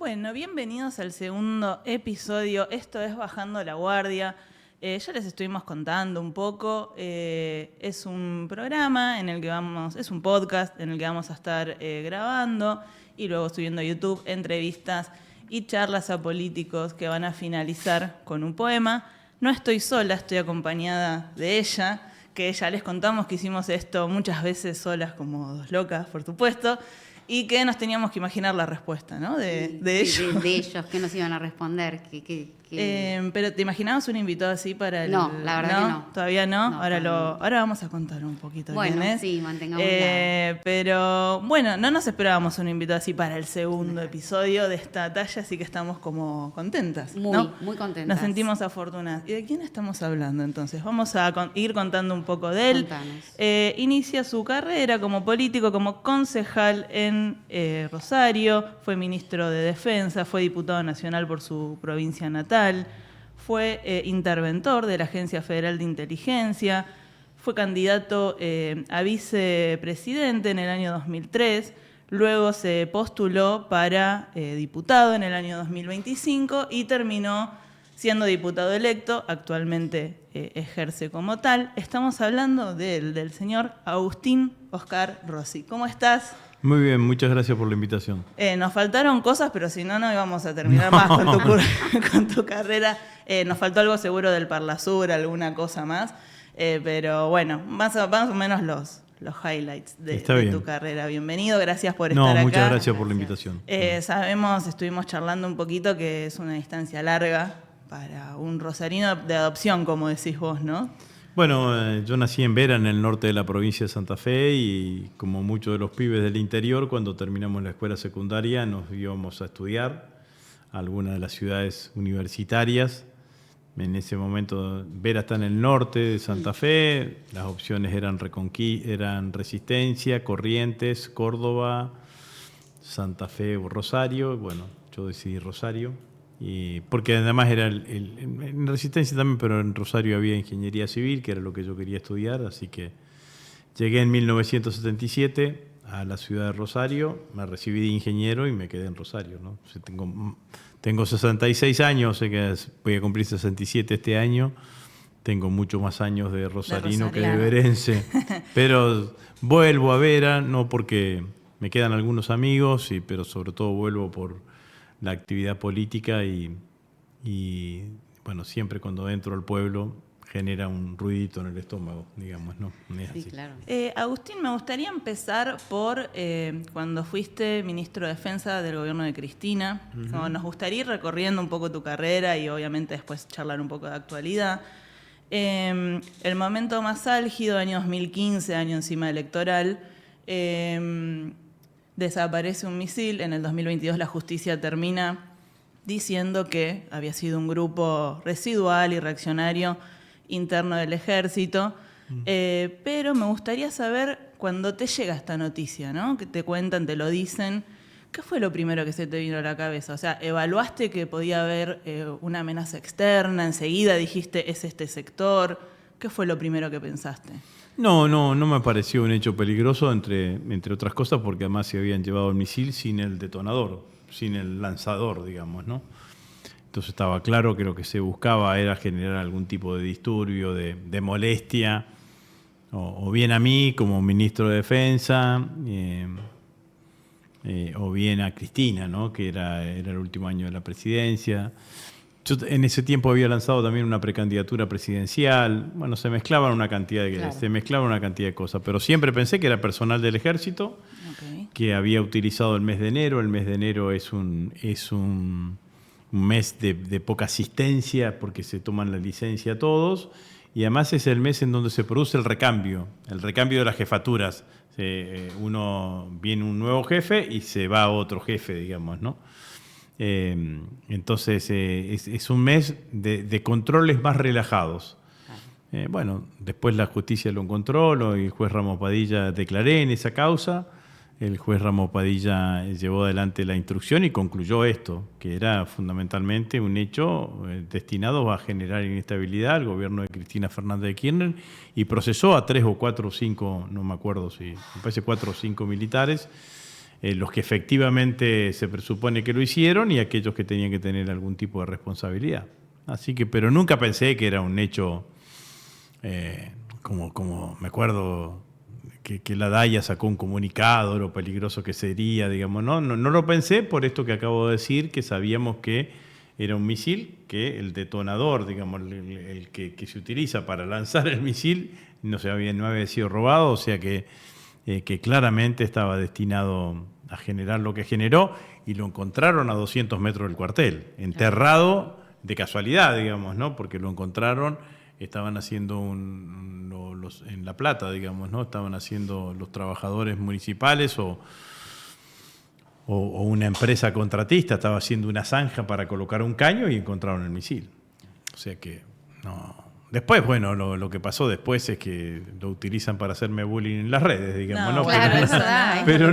Bueno, bienvenidos al segundo episodio. Esto es Bajando la Guardia. Ya les estuvimos contando un poco. Es un programa en el que es un podcast en el que vamos a estar grabando y luego subiendo a YouTube entrevistas y charlas a políticos que van a finalizar con un poema. No estoy sola, estoy acompañada de ella, que ya les contamos que hicimos esto muchas veces solas como dos locas, por supuesto. Y que nos teníamos que imaginar la respuesta, ¿no? De ellos. De ellos, ¿qué nos iban a responder? Pero ¿te imaginabas un invitado así para el...? No, la verdad que no. ¿Todavía no? No, Ahora vamos a contar un poquito quién es. Sí, mantengamos Pero bueno, no nos esperábamos un invitado así para el segundo episodio de esta talla, así que estamos como contentas, ¿no? Muy contentas. Nos sentimos afortunadas. ¿Y de quién estamos hablando entonces? Vamos a ir contando un poco de él. Inicia su carrera como político, como concejal en Rosario, fue ministro de Defensa, fue diputado nacional por su provincia natal, fue interventor de la Agencia Federal de Inteligencia, fue candidato a vicepresidente en el año 2003, luego se postuló para diputado en el año 2025 y terminó siendo diputado electo, actualmente ejerce como tal. Estamos hablando del señor Agustín Oscar Rossi. ¿Cómo estás? Muy bien, muchas gracias por la invitación. Nos faltaron cosas, pero si no, no íbamos a terminar más con tu carrera. Nos faltó algo seguro del Parlasur, alguna cosa más. Pero bueno, más o menos los highlights de tu carrera. Bienvenido, gracias por estar acá. Muchas gracias por la invitación. Estuvimos charlando un poquito que es una distancia larga para un rosarino de adopción, como decís vos, ¿no? Bueno, yo nací en Vera, en el norte de la provincia de Santa Fe, y como muchos de los pibes del interior, cuando terminamos la escuela secundaria nos íbamos a estudiar a alguna de las ciudades universitarias. En ese momento Vera está en el norte de Santa Fe, las opciones eran Resistencia, Corrientes, Córdoba, Santa Fe o Rosario. Bueno, yo decidí Rosario. Porque además era en Resistencia también, pero en Rosario había ingeniería civil, que era lo que yo quería estudiar, así que llegué en 1977 a la ciudad de Rosario, me recibí de ingeniero y me quedé en Rosario, ¿no? O sea, tengo 66 años, sé que voy a cumplir 67 este año, tengo muchos más años de rosarino que de verense, pero vuelvo a Vera, no porque me quedan algunos amigos, pero sobre todo vuelvo por la actividad política y bueno, siempre cuando entro al pueblo genera un ruidito en el estómago, digamos, ¿no? Es así. Sí, claro. Agustín, me gustaría empezar por cuando fuiste ministro de Defensa del gobierno de Cristina. Uh-huh. Nos gustaría ir recorriendo un poco tu carrera y obviamente después charlar un poco de actualidad. El momento más álgido, año 2015, año encima electoral, desaparece un misil. En el 2022 la justicia termina diciendo que había sido un grupo residual y reaccionario interno del ejército. Pero me gustaría saber, cuando te llega esta noticia, ¿no? Que te cuentan, te lo dicen, ¿qué fue lo primero que se te vino a la cabeza? O sea, ¿evaluaste que podía haber una amenaza externa? ¿Enseguida dijiste, es este sector? ¿Qué fue lo primero que pensaste? No me pareció un hecho peligroso, entre otras cosas, porque además se habían llevado el misil sin el detonador, sin el lanzador, digamos, ¿no? Entonces estaba claro que lo que se buscaba era generar algún tipo de disturbio, de molestia, o bien a mí como ministro de Defensa, o bien a Cristina, ¿no? Que era el último año de la presidencia. Yo en ese tiempo había lanzado también una precandidatura presidencial. Bueno, se mezclaban una cantidad de cosas, pero siempre pensé que era personal del ejército, que había utilizado el mes de enero. El mes de enero es un mes de poca asistencia porque se toman la licencia todos, y además es el mes en donde se produce el recambio de las jefaturas. Viene un nuevo jefe y se va otro jefe, digamos, ¿no? Entonces es un mes de controles más relajados. Bueno, después la justicia lo encontró, el juez Ramos Padilla declaré en esa causa. El juez Ramos Padilla llevó adelante la instrucción y concluyó esto, que era fundamentalmente un hecho destinado a generar inestabilidad al gobierno de Cristina Fernández de Kirchner, y procesó a 3 o 4 o 5, no me acuerdo si, me parece 4 o 5 militares, los que efectivamente se presupone que lo hicieron y aquellos que tenían que tener algún tipo de responsabilidad. Así que, pero nunca pensé que era un hecho, como me acuerdo que la DAIA sacó un comunicado, lo peligroso que sería, digamos, no lo pensé por esto que acabo de decir, que sabíamos que era un misil, que el detonador, digamos, el que se utiliza para lanzar el misil no había sido robado, o sea que claramente estaba destinado a generar lo que generó, y lo encontraron a 200 metros del cuartel, enterrado de casualidad, digamos, ¿no? Porque lo encontraron, estaban haciendo en La Plata, digamos, ¿no? Estaban haciendo los trabajadores municipales o una empresa contratista estaba haciendo una zanja para colocar un caño y encontraron el misil. O sea que no. Después, bueno, lo que pasó después es que lo utilizan para hacerme bullying en las redes, digamos, ¿no? Claro, pero, eso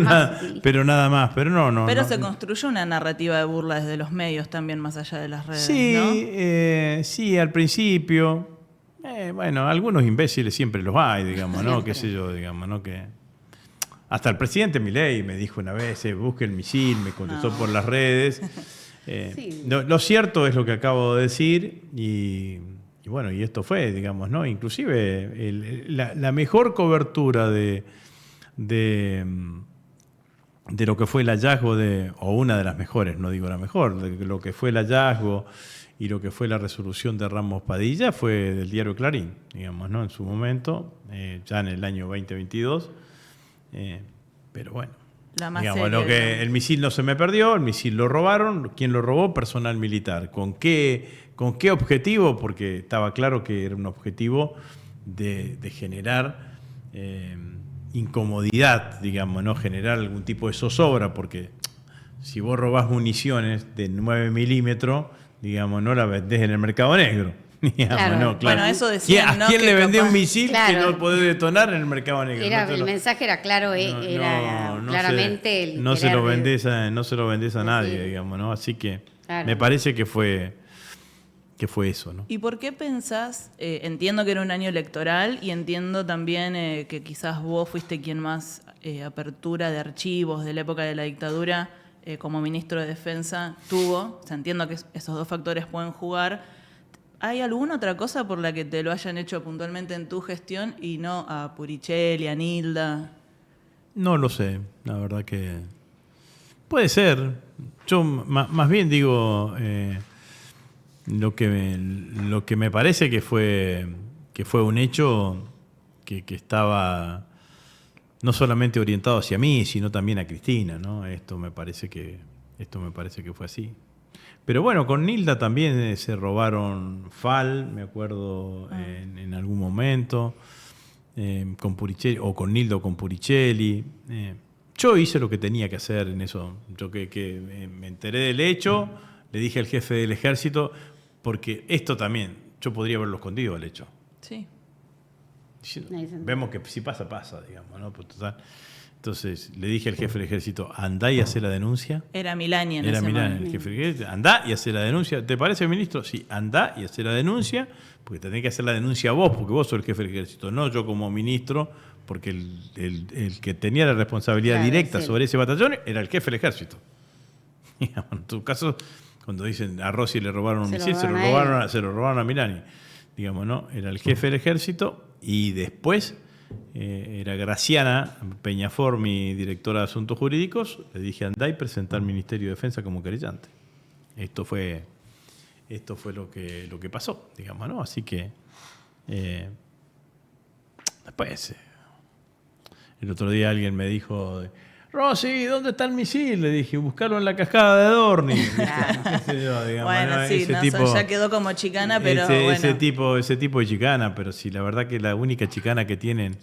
da, pero nada más, pero no. Pero no, se construyó una narrativa de burla desde los medios también, más allá de las redes, sí, ¿no? Sí, al principio. Bueno, algunos imbéciles siempre los hay, digamos, ¿no? Qué sé yo, digamos, ¿no? Que hasta el presidente Milei me dijo una vez, busque el misil, me contestó por las redes. Sí. Lo cierto es lo que acabo de decir y bueno, y esto fue, digamos, ¿no? Inclusive la mejor cobertura de lo que fue el hallazgo o una de las mejores, no digo la mejor, de lo que fue el hallazgo y lo que fue la resolución de Ramos Padilla fue del diario Clarín, digamos, ¿no? En su momento, ya en el año 2022. Pero bueno, La más digamos, seria, el misil no se me perdió, el misil lo robaron. ¿Quién lo robó? Personal militar. ¿Con qué objetivo? Porque estaba claro que era un objetivo de generar incomodidad, digamos, ¿no? Generar algún tipo de zozobra, porque si vos robás municiones de 9 milímetros, digamos, no la vendés en el mercado negro. Digamos, Claro. no, claro. Bueno, eso decían, ¿A ¿no? quién Que le vendés capaz- un misil Claro. que no podés detonar en el mercado negro? El mensaje era claro, era claramente el no se querer lo vendés a nadie, decir. digamos, ¿no? Así que Claro. me parece que fue eso, ¿no? ¿Y por qué pensás? Entiendo que era un año electoral y entiendo también que quizás vos fuiste quien más apertura de archivos de la época de la dictadura como ministro de Defensa tuvo. O sea, entiendo que esos dos factores pueden jugar. ¿Hay alguna otra cosa por la que te lo hayan hecho puntualmente en tu gestión y no a Puricelli, a Nilda? No lo sé, la verdad que puede ser. Yo más bien digo lo que me parece que fue un hecho que estaba no solamente orientado hacia mí, sino también a Cristina, ¿no? Esto me parece que fue así. Pero bueno, con Nilda también se robaron FAL, me acuerdo, en algún momento, con Puricelli, o con Nilda o con Puricelli. Yo hice lo que tenía que hacer en eso. Yo que me enteré del hecho, le dije al jefe del ejército, porque esto también, yo podría haberlo escondido al hecho. Sí. Vemos que si pasa, digamos, ¿no? Pues, total. Entonces le dije al jefe del ejército, andá y hacé la denuncia. Era Milani en Era ese Milán, momento. el jefe del ejército, andá y hacé la denuncia. ¿Te parece, ministro? Sí, andá y hacé la denuncia, porque tenés que hacer la denuncia vos, porque vos sos el jefe del ejército, no yo como ministro, porque el que tenía la responsabilidad Claro, directa sí. sobre ese batallón era el jefe del ejército. En tu caso, cuando dicen a Rossi le robaron un misil, se lo robaron a Milani. Digamos, ¿no? Era el jefe del ejército y después era Graciana Peñafor, mi directora de Asuntos Jurídicos. Le dije, andá y presentá al Ministerio de Defensa como querellante. Esto fue lo que pasó, digamos, ¿no? Así que después el otro día alguien me dijo, Rossi, ¿dónde está el misil? Le dije, buscarlo en la cascada de Dorni. ¿Qué sé yo, digamos, Bueno, ¿no? sí, Ese no, tipo- ya quedó como chicana, pero ese bueno. tipo de chicana, pero sí, la verdad que la única chicana que tienen.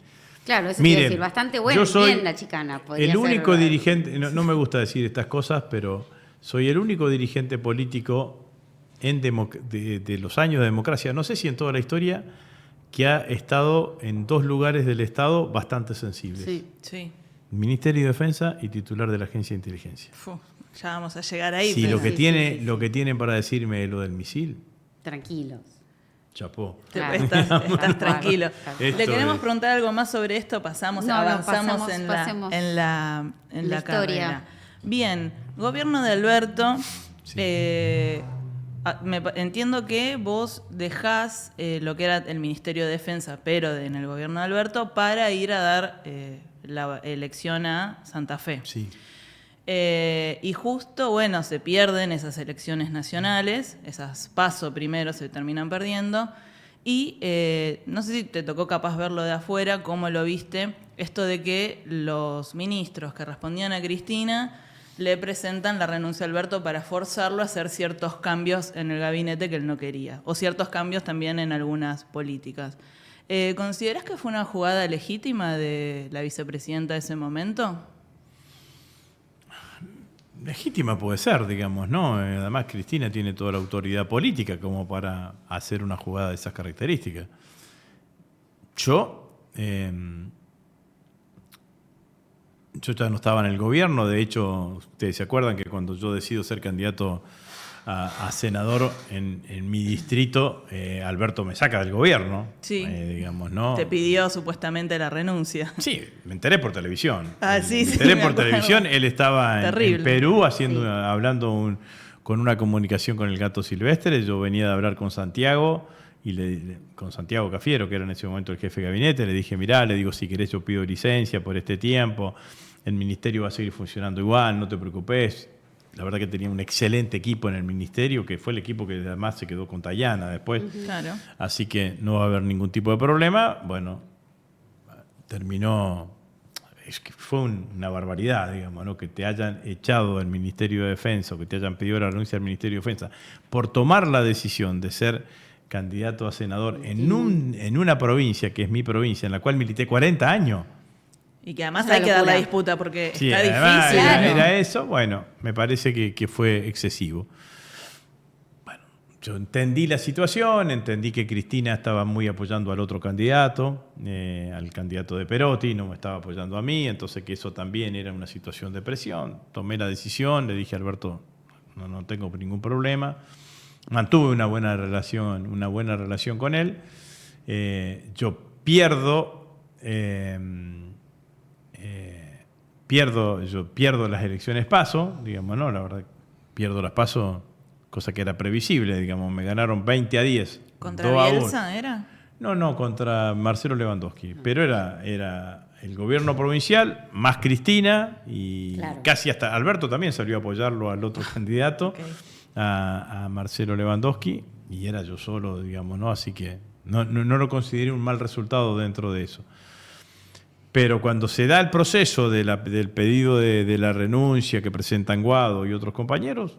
Claro, eso Miren, quiere decir, bastante bueno, yo soy bien la chicana. Podría el ser, único dirigente, no me gusta decir estas cosas, pero soy el único dirigente político de los años de democracia, no sé si en toda la historia, que ha estado en dos lugares del Estado bastante sensibles. Sí. Sí. Ministerio de Defensa y titular de la Agencia de Inteligencia. Ya vamos a llegar ahí. Sí, pero- lo que tienen para decirme lo del misil. Tranquilos. Chapó. Claro. Estás tranquilo. Esto Le queremos es- preguntar algo más sobre esto, avanzamos en la historia. carrera. Bien, gobierno de Alberto. Sí. Entiendo que vos dejás lo que era el Ministerio de Defensa, pero en el gobierno de Alberto, para ir a dar la elección a Santa Fe. Sí. Y justo, bueno, se pierden esas elecciones nacionales, esas PASO primero se terminan perdiendo. Y no sé si te tocó capaz verlo de afuera, cómo lo viste, esto de que los ministros que respondían a Cristina le presentan la renuncia a Alberto para forzarlo a hacer ciertos cambios en el gabinete que él no quería, o ciertos cambios también en algunas políticas. ¿Considerás que fue una jugada legítima de la vicepresidenta de ese momento? Legítima puede ser, digamos, ¿no? Además, Cristina tiene toda la autoridad política como para hacer una jugada de esas características. Yo ya no estaba en el gobierno, de hecho, ustedes se acuerdan que cuando yo decido ser candidato a senador en mi distrito, Alberto me saca del gobierno, Sí. digamos, ¿no? Te pidió supuestamente la renuncia. Sí, me enteré por televisión. Sí, me enteré me por acuerdo. televisión, él estaba en Perú hablando con una comunicación con el gato silvestre, yo venía de hablar con Santiago, con Santiago Cafiero, que era en ese momento el jefe de gabinete, le dije, mirá, le digo, si querés yo pido licencia por este tiempo, el ministerio va a seguir funcionando igual, no te preocupes. La verdad que tenía un excelente equipo en el ministerio, que fue el equipo que además se quedó con Tayana después. Claro. Así que no va a haber ningún tipo de problema. Bueno, terminó... Es que fue una barbaridad, digamos, ¿no? Que te hayan echado del Ministerio de Defensa o que te hayan pedido la renuncia del Ministerio de Defensa por tomar la decisión de ser candidato a senador en una provincia, que es mi provincia, en la cual milité 40 años. Y que además Una hay que dar la locura. disputa porque Sí, está además difícil. era eso, bueno, me parece que fue excesivo. Bueno, yo entendí la situación, entendí que Cristina estaba muy apoyando al otro candidato, al candidato de Perotti, no me estaba apoyando a mí, entonces que eso también era una situación de presión. Tomé la decisión, le dije a Alberto, no tengo ningún problema. Mantuve una buena relación con él. Yo pierdo las elecciones PASO, digamos, ¿no? La verdad, pierdo las PASO, cosa que era previsible, digamos, me ganaron 20-10. ¿Contra Bielsa era? No, contra Marcelo Lewandowski, pero era el gobierno provincial más Cristina y casi hasta Alberto también salió a apoyarlo al otro candidato, Okay. a Marcelo Lewandowski, y era yo solo, digamos, ¿no? Así que no lo consideré un mal resultado dentro de eso. Pero cuando se da el proceso del pedido de la renuncia que presentan Guado y otros compañeros,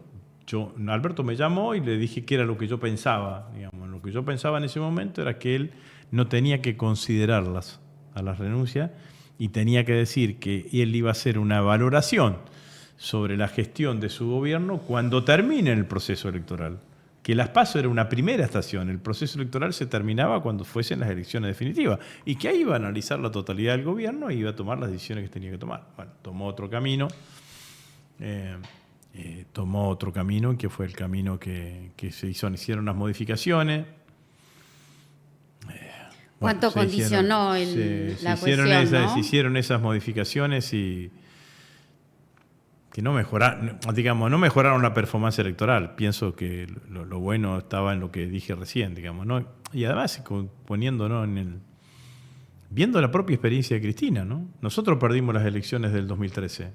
Alberto me llamó y le dije que era lo que yo pensaba. Digamos, lo que yo pensaba en ese momento era que él no tenía que considerarlas a las renuncias y tenía que decir que él iba a hacer una valoración sobre la gestión de su gobierno cuando termine el proceso electoral. Que las PASO era una primera estación, el proceso electoral se terminaba cuando fuesen las elecciones definitivas y que ahí iba a analizar la totalidad del gobierno y iba a tomar las decisiones que tenía que tomar. Bueno, tomó otro camino, que fue el camino que se hicieron las modificaciones. ¿Cuánto condicionó la cuestión, ¿no? Se hicieron esas modificaciones y que no mejoraron la performance electoral. Pienso que lo bueno estaba en lo que dije recién, digamos, ¿no? Y además poniendo, ¿no? Viendo la propia experiencia de Cristina, ¿no? Nosotros perdimos las elecciones del 2013.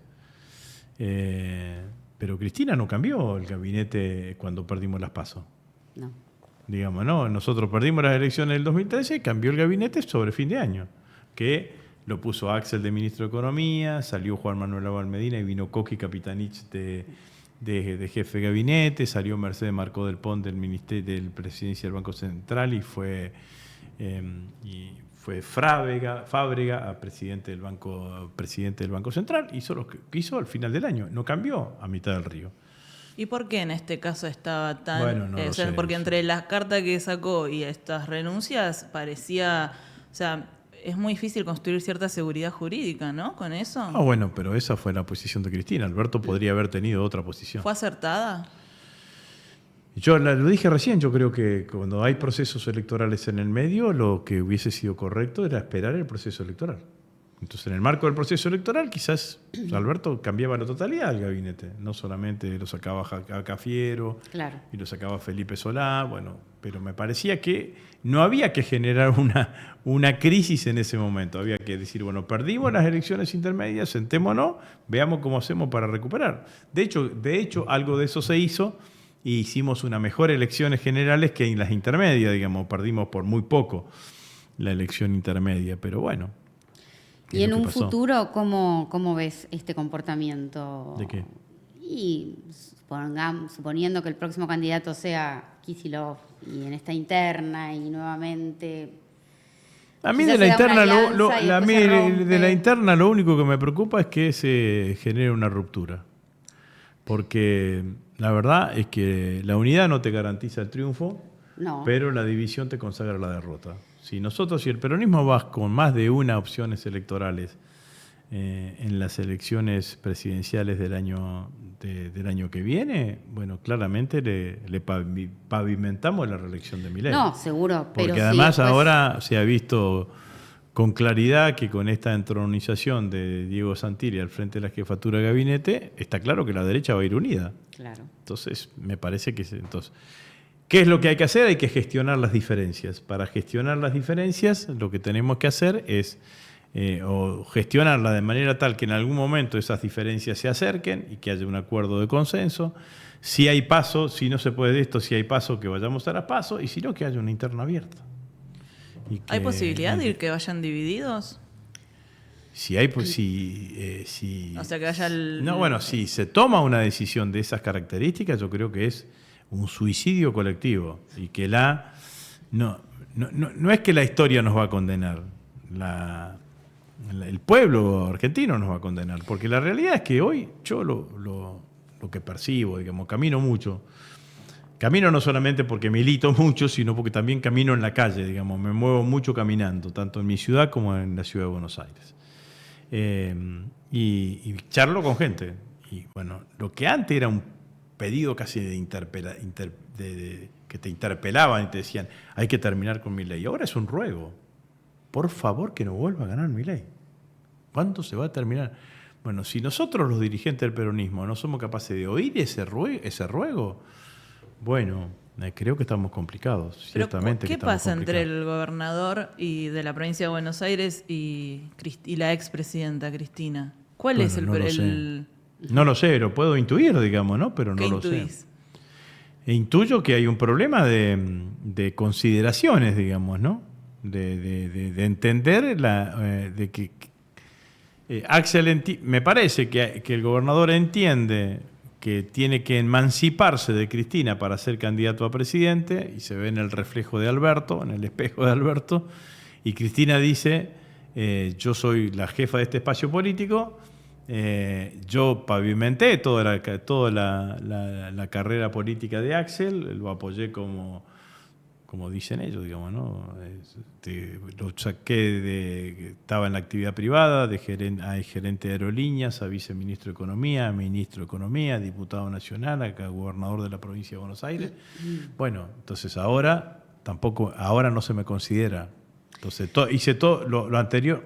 Pero Cristina no cambió el gabinete cuando perdimos las PASO. No. Digamos, ¿no? Nosotros perdimos las elecciones del 2013 y cambió el gabinete sobre fin de año. Que lo puso Axel de ministro de Economía, salió Juan Manuel Abal Medina y vino Coqui Capitanich de jefe de gabinete, salió Mercedes Marcó del Pont del Presidencia del Banco Central y fue Fábrega a presidente del Banco Central, hizo lo que hizo al final del año, no cambió a mitad del río. ¿Y por qué en este caso estaba tan...? Bueno, no lo sé. Porque entre las cartas que sacó y estas renuncias parecía... O sea, es muy difícil construir cierta seguridad jurídica, ¿no? Con eso. Bueno, pero esa fue la posición de Cristina. Alberto podría haber tenido otra posición. ¿Fue acertada? Yo lo dije recién, yo creo que cuando hay procesos electorales en el medio, lo que hubiese sido correcto era esperar el proceso electoral. Entonces, en el marco del proceso electoral, quizás Alberto cambiaba la totalidad del gabinete. No solamente lo sacaba a Cafiero, claro, y lo sacaba Felipe Solá, bueno, pero me parecía que no había que generar una crisis en ese momento. Había que decir, bueno, perdimos las elecciones intermedias, sentémonos, veamos cómo hacemos para recuperar. De hecho, algo de eso se hizo y hicimos unas mejores elecciones generales que en las intermedias, digamos, perdimos por muy poco la elección intermedia, pero bueno. Y en un futuro, ¿cómo ves este comportamiento? ¿De qué? Y suponiendo que el próximo candidato sea Kicillof y en esta interna y nuevamente... A mí de la interna lo único que me preocupa es que se genere una ruptura. Porque la verdad es que la unidad no te garantiza el triunfo, no, pero la división te consagra la derrota. Si el peronismo va con más de una opciones electorales en las elecciones presidenciales del año que viene, bueno, claramente le pavimentamos la reelección de Milei. No, seguro. Porque pero además sí, ahora se ha visto con claridad que con esta entronización de Diego Santilli al frente de la jefatura de gabinete, está claro que la derecha va a ir unida. Claro. Entonces, me parece que... ¿Qué es lo que hay que hacer? Hay que gestionar las diferencias. Para gestionar las diferencias, lo que tenemos que hacer es o gestionarlas de manera tal que en algún momento esas diferencias se acerquen y que haya un acuerdo de consenso. Si hay paso, si no se puede de esto, si hay paso, que vayamos a las pasos, y si no, que haya una interna abierta. ¿Hay posibilidad de que vayan divididos? Si hay, pues si o sea, que haya si se toma una decisión de esas características, yo creo que es un suicidio colectivo y que no es que la historia nos va a condenar, el pueblo argentino nos va a condenar, porque la realidad es que hoy yo lo que percibo, digamos, camino mucho. Camino no solamente porque milito mucho, sino porque también camino en la calle, digamos, me muevo mucho caminando, tanto en mi ciudad como en la ciudad de Buenos Aires. Y charlo con gente. Y bueno, lo que antes era un pedido casi que te interpelaban y te decían, hay que terminar con Milei. Ahora es un ruego. Por favor, que no vuelva a ganar Milei. ¿Cuándo se va a terminar? Bueno, si nosotros los dirigentes del peronismo no somos capaces de oír ese ruego, bueno, creo que estamos complicados. Pero ciertamente. ¿qué pasa entre el gobernador y de la provincia de Buenos Aires y la expresidenta Cristina? ¿Cuál es No lo sé, lo puedo intuir, digamos, ¿no? Pero no lo sé. E intuyo que hay un problema de consideraciones, digamos, ¿no? De entender de que Axel me parece que el gobernador entiende que tiene que emanciparse de Cristina para ser candidato a presidente, y se ve en el reflejo de Alberto, en el espejo de Alberto, y Cristina dice, yo soy la jefa de este espacio político, yo pavimenté toda la carrera política de Axel, lo apoyé como dicen ellos, digamos, ¿no? Lo saqué estaba en la actividad privada, a gerente de aerolíneas, a viceministro de Economía, diputado nacional, a gobernador de la provincia de Buenos Aires. Bueno, entonces ahora no se me considera. Entonces hice todo lo anterior.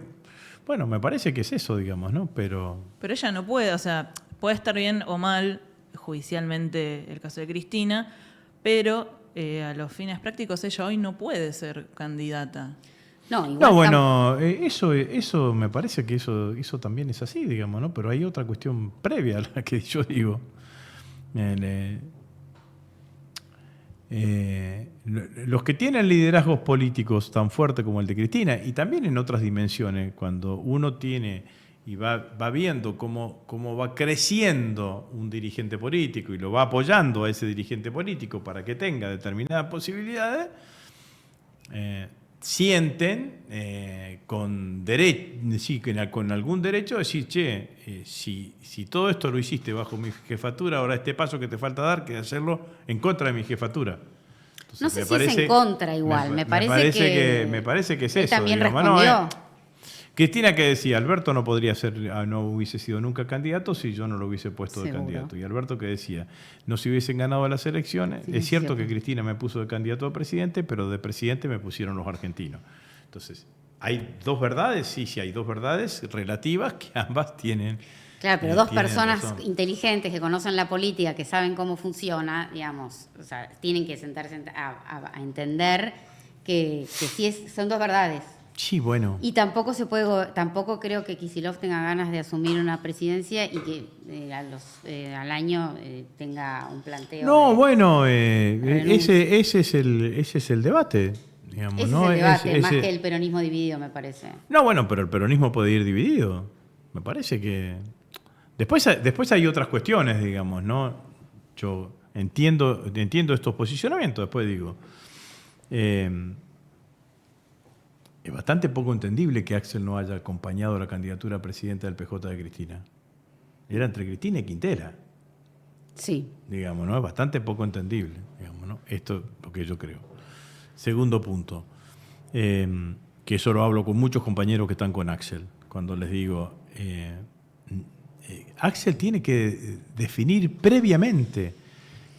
Bueno, me parece que es eso, digamos, ¿no? Pero ella no puede, o sea, puede estar bien o mal judicialmente el caso de Cristina, pero a los fines prácticos ella hoy no puede ser candidata. Eso me parece que eso también es así, digamos, ¿no? Pero hay otra cuestión previa a la que yo digo. Los que tienen liderazgos políticos tan fuertes como el de Cristina, y también en otras dimensiones, cuando uno tiene y va viendo cómo va creciendo un dirigente político y lo va apoyando a ese dirigente político para que tenga determinadas posibilidades, sienten con algún derecho decir, si todo esto lo hiciste bajo mi jefatura, ahora este paso que te falta dar, que hacerlo en contra de mi jefatura. Entonces, no sé si es en contra igual, me parece que es eso. También digamos, respondió. Cristina, que decía, Alberto no podría ser, no hubiese sido nunca candidato si yo no lo hubiese puesto de Seguro. candidato. Y Alberto que decía, no se hubiesen ganado las elecciones. Sí, es cierto cierto. que Cristina me puso de candidato a presidente, pero de presidente me pusieron los argentinos. Entonces, ¿hay dos verdades? Sí, hay dos verdades relativas que ambas tienen. Claro, pero dos tienen personas razón. inteligentes que conocen la política, que saben cómo funciona, digamos, o sea, tienen que sentarse a entender que sí son dos verdades. Sí, bueno. Y tampoco tampoco creo que Kicillof tenga ganas de asumir una presidencia y que al año tenga un planteo. No, bueno, renuncia. ese es el debate. Digamos, Ese ¿no? es el debate, más ese- que el peronismo dividido, me parece. No, bueno, pero el peronismo puede ir dividido. Me parece que... Después hay otras cuestiones, digamos, ¿no? Yo entiendo estos posicionamientos, después digo... es bastante poco entendible que Axel no haya acompañado la candidatura a presidenta del PJ de Cristina. Era entre Cristina y Quintela, Sí. digamos, ¿no? Es bastante poco entendible, digamos, ¿no? Esto es lo que yo creo. Segundo punto, que eso lo hablo con muchos compañeros que están con Axel, cuando les digo, Axel tiene que definir previamente,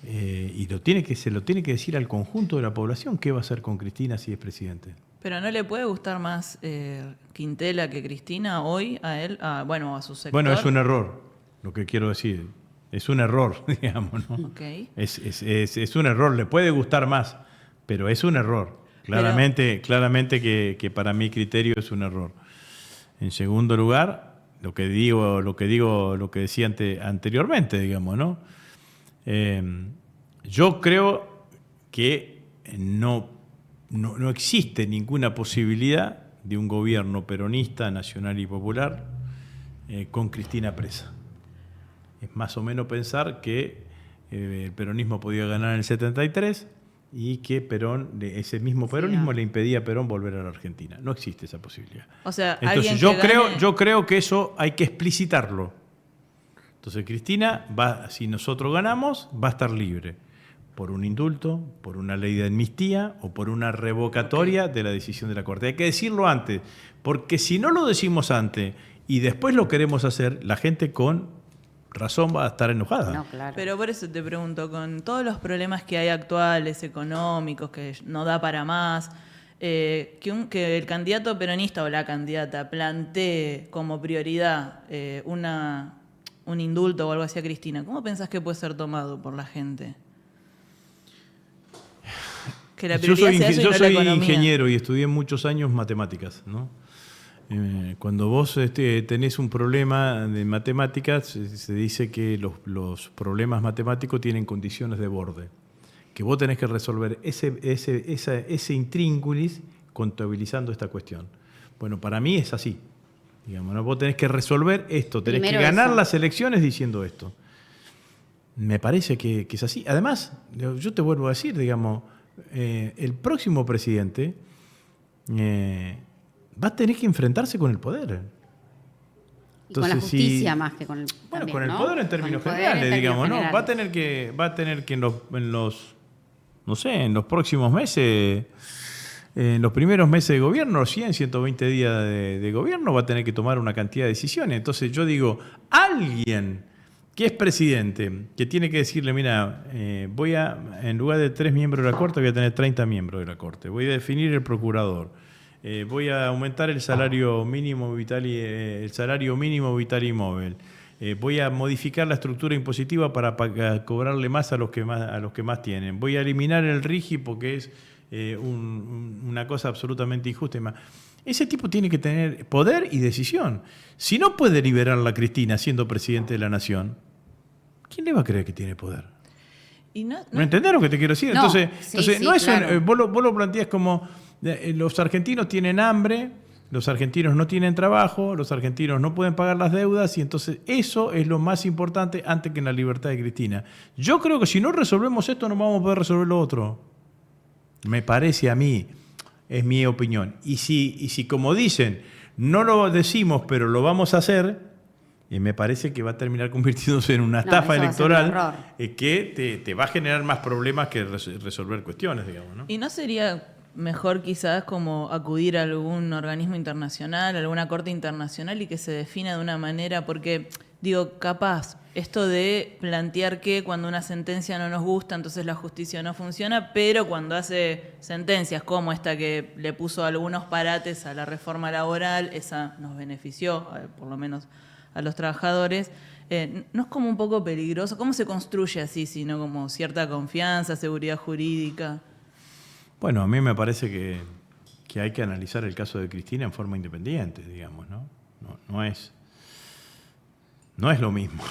y se lo tiene que decir al conjunto de la población qué va a hacer con Cristina si es presidente. Pero ¿no le puede gustar más Quintela que Cristina hoy a él? Bueno, a su sector. Bueno, es un error, lo que quiero decir. Es un error, digamos, ¿no? Ok. Es un error, le puede gustar más, pero es un error. Claramente que para mi criterio es un error. En segundo lugar, lo que decía anteriormente, digamos, ¿no? Yo creo que no existe ninguna posibilidad de un gobierno peronista, nacional y popular con Cristina presa. Es más o menos pensar que el peronismo podía ganar en el 73 y que ese mismo peronismo le impedía a Perón volver a la Argentina. No existe esa posibilidad. O sea, Entonces yo creo que eso hay que explicitarlo. Entonces Cristina, si nosotros ganamos, va a estar libre por un indulto, por una ley de amnistía o por una revocatoria de la decisión de la Corte. Hay que decirlo antes, porque si no lo decimos antes y después lo queremos hacer, la gente con razón va a estar enojada. No, claro. Pero por eso te pregunto, con todos los problemas que hay actuales, económicos, que no da para más, que el candidato peronista o la candidata plantee como prioridad un indulto o algo así a Cristina, ¿cómo pensás que puede ser tomado por la gente? Que la Yo prioridad sea eso y yo no la soy economía. ingeniero y estudié muchos años matemáticas, ¿no? Cuando vos tenés un problema de matemáticas, se dice que los problemas matemáticos tienen condiciones de borde, que vos tenés que resolver ese intríngulis contabilizando esta cuestión. Bueno, para mí es así. Digamos, ¿no? Vos tenés que resolver esto, tenés Primero que ganar eso. las elecciones diciendo esto. Me parece que es así. Además, yo te vuelvo a decir, digamos, el próximo presidente va a tener que enfrentarse con el poder. Y con la justicia más que con el Bueno, también, con el ¿no? poder en términos Con el poder en generales, digamos, términos ¿no? Va a tener que en los próximos meses, en los primeros meses de gobierno, 120 días de gobierno, va a tener que tomar una cantidad de decisiones. Entonces yo digo, alguien que es presidente, que tiene que decirle, mira, en lugar de 3 miembros de la Corte, voy a tener 30 miembros de la Corte. Voy a definir el procurador. Voy a aumentar el salario mínimo vital y móvil. Voy a modificar la estructura impositiva para cobrarle más a los que más tienen. Voy a eliminar el RIGI porque es una cosa absolutamente injusta. Ese tipo tiene que tener poder y decisión. Si no puede liberarla a Cristina siendo presidente de la Nación, ¿quién le va a creer que tiene poder? Y ¿No entendés lo que te quiero decir? No, Entonces sí, no es claro. vos lo planteás como los argentinos tienen hambre, los argentinos no tienen trabajo, los argentinos no pueden pagar las deudas y entonces eso es lo más importante antes que la libertad de Cristina. Yo creo que si no resolvemos esto no vamos a poder resolver lo otro. Me parece a mí, es mi opinión. Y si como dicen, no lo decimos pero lo vamos a hacer, me parece que va a terminar convirtiéndose en una estafa eso va a ser un electoral que te va a generar más problemas que resolver cuestiones, digamos, ¿no? ¿Y no sería mejor quizás como acudir a algún organismo internacional, alguna corte internacional y que se defina de una manera, porque digo, capaz, esto de plantear que cuando una sentencia no nos gusta, entonces la justicia no funciona, pero cuando hace sentencias como esta que le puso algunos parates a la reforma laboral, esa nos benefició, por lo menos a los trabajadores, ¿no es como un poco peligroso? ¿Cómo se construye así, sino como cierta confianza, seguridad jurídica? Bueno, a mí me parece que hay que analizar el caso de Cristina en forma independiente, digamos, ¿no? No es lo mismo.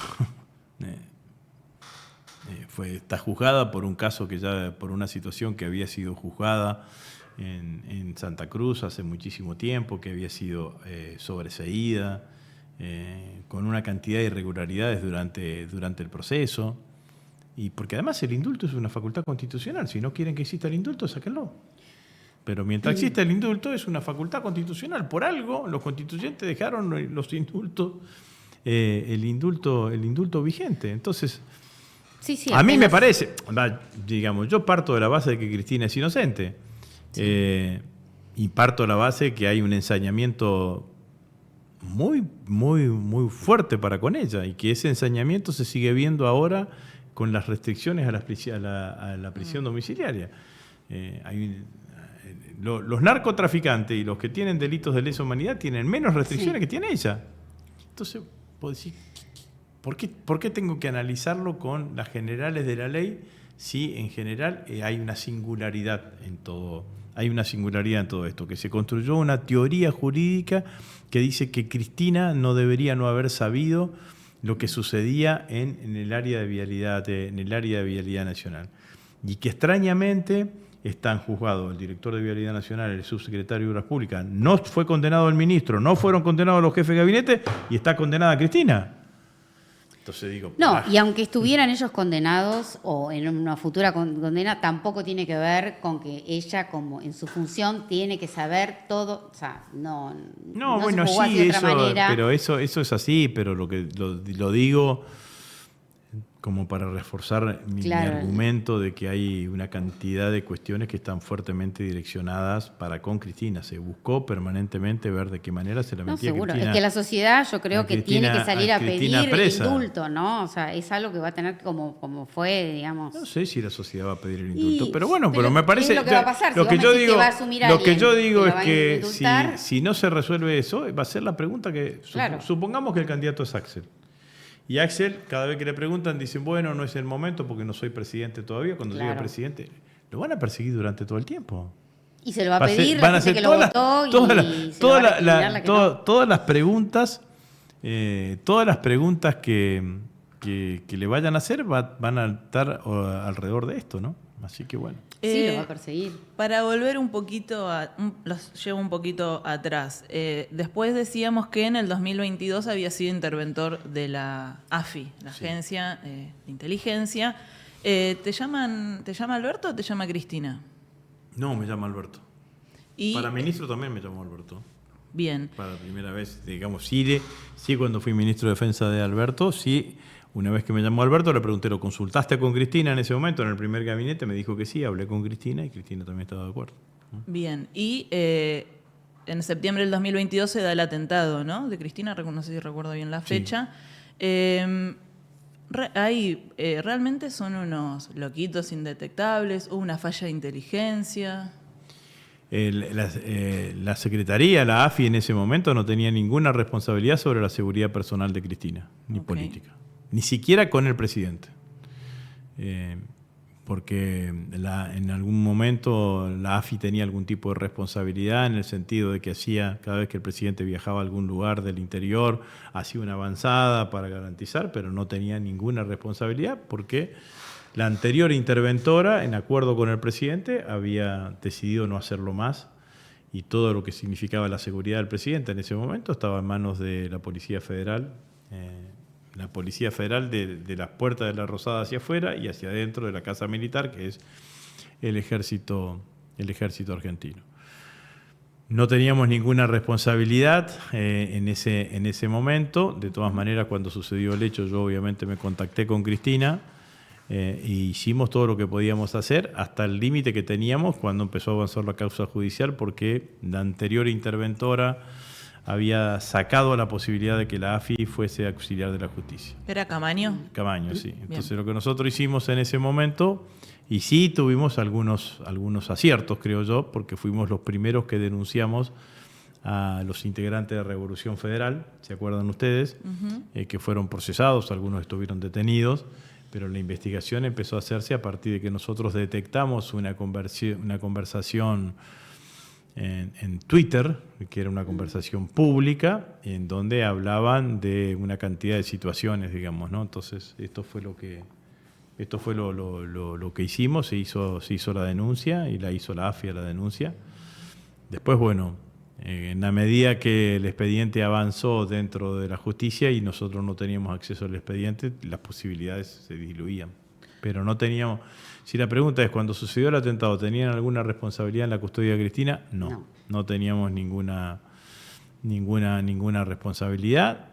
Está juzgada por un caso por una situación que había sido juzgada en Santa Cruz hace muchísimo tiempo, que había sido sobreseída, con una cantidad de irregularidades durante el proceso. Y porque además el indulto es una facultad constitucional. Si no quieren que exista el indulto, sáquenlo. Pero mientras exista el indulto, es una facultad constitucional. Por algo, los constituyentes dejaron los indultos, el indulto vigente. Entonces, sí, a mí me parece, digamos, yo parto de la base de que Cristina es inocente. Sí. Y parto de la base de que hay un ensañamiento muy, muy, muy fuerte para con ella. Y que ese ensañamiento se sigue viendo ahora con las restricciones a la prisión domiciliaria. Los narcotraficantes y los que tienen delitos de lesa humanidad tienen menos restricciones que tiene ella. Entonces, puedo decir, ¿por qué tengo que analizarlo con las generales de la ley si en general hay una singularidad en todo? Hay una singularidad en todo esto, que se construyó una teoría jurídica que dice que Cristina no debería no haber sabido lo que sucedía en el área de vialidad nacional. Y que extrañamente están juzgados el director de Vialidad Nacional, el subsecretario de Obras Públicas, no fue condenado el ministro, no fueron condenados los jefes de gabinete y está condenada Cristina. Entonces digo... No, y aunque estuvieran ellos condenados o en una futura condena, tampoco tiene que ver con que ella, como en su función, tiene que saber todo. O sea, no bueno, se jugó así de otra manera. Pero eso es así, pero lo digo como para reforzar mi argumento de que hay una cantidad de cuestiones que están fuertemente direccionadas para con Cristina. Se buscó permanentemente ver de qué manera se la metía seguro. Cristina. Es que la sociedad yo creo que tiene que salir a pedir presa. El indulto, ¿no? O sea, es algo que va a tener como fue, digamos. No sé si la sociedad va a pedir el indulto, pero me parece... Es lo que va a pasar. Lo que yo digo es que indultar, si no se resuelve eso, va a ser la pregunta que... Supongamos que el candidato es Axel. Y Axel, cada vez que le preguntan, dicen, bueno, no es el momento porque no soy presidente todavía. Cuando sea presidente, lo van a perseguir durante todo el tiempo. Y se lo va a pedir la gente que lo votó todas las preguntas, que le vayan a hacer van a estar alrededor de esto, ¿no? Así que bueno. Sí, lo va a perseguir. Para volver un poquito, los llevo un poquito atrás. Después decíamos que en el 2022 había sido interventor de la AFI, la Agencia de Inteligencia. ¿Te llama Alberto o te llama Cristina? No, me llama Alberto. Para ministro también me llamó Alberto. Bien. Para la primera vez, digamos, sí cuando fui ministro de Defensa de Alberto, sí. Una vez que me llamó Alberto, le pregunté, ¿lo consultaste con Cristina en ese momento, en el primer gabinete? Me dijo que sí, hablé con Cristina y Cristina también estaba de acuerdo. Bien, y en septiembre del 2022 se da el atentado, ¿no? De Cristina, no sé si recuerdo bien la fecha. Sí. ¿Realmente son unos loquitos indetectables? ¿Hubo una falla de inteligencia? La Secretaría, la AFI en ese momento no tenía ninguna responsabilidad sobre la seguridad personal de Cristina, ni política. Ni siquiera con el presidente. Porque en algún momento la AFI tenía algún tipo de responsabilidad en el sentido de que cada vez que el presidente viajaba a algún lugar del interior, hacía una avanzada para garantizar, pero no tenía ninguna responsabilidad porque la anterior interventora, en acuerdo con el presidente, había decidido no hacerlo más y todo lo que significaba la seguridad del presidente en ese momento estaba en manos de la Policía Federal. La Policía Federal de las puertas de la Rosada hacia afuera y hacia adentro de la Casa Militar, que es el ejército argentino. No teníamos ninguna responsabilidad en ese momento. De todas maneras, cuando sucedió el hecho, yo obviamente me contacté con Cristina y hicimos todo lo que podíamos hacer hasta el límite que teníamos cuando empezó a avanzar la causa judicial, porque la anterior interventora había sacado la posibilidad de que la AFI fuese auxiliar de la justicia. ¿Era Camaño? Camaño, sí. Entonces Bien. lo que nosotros hicimos en ese momento, y sí tuvimos algunos aciertos, creo yo, porque fuimos los primeros que denunciamos a los integrantes de Revolución Federal, ¿se acuerdan ustedes? Que fueron procesados, algunos estuvieron detenidos, pero la investigación empezó a hacerse a partir de que nosotros detectamos una conversación en Twitter, que era una conversación pública, en donde hablaban de una cantidad de situaciones, digamos, ¿no? Entonces, esto fue lo que hicimos, se hizo la denuncia y la hizo la AFI la denuncia. Después, bueno, en la medida que el expediente avanzó dentro de la justicia y nosotros no teníamos acceso al expediente, las posibilidades se diluían. Pero no teníamos... Si la pregunta es, cuando sucedió el atentado, ¿tenían alguna responsabilidad en la custodia de Cristina? No teníamos ninguna responsabilidad.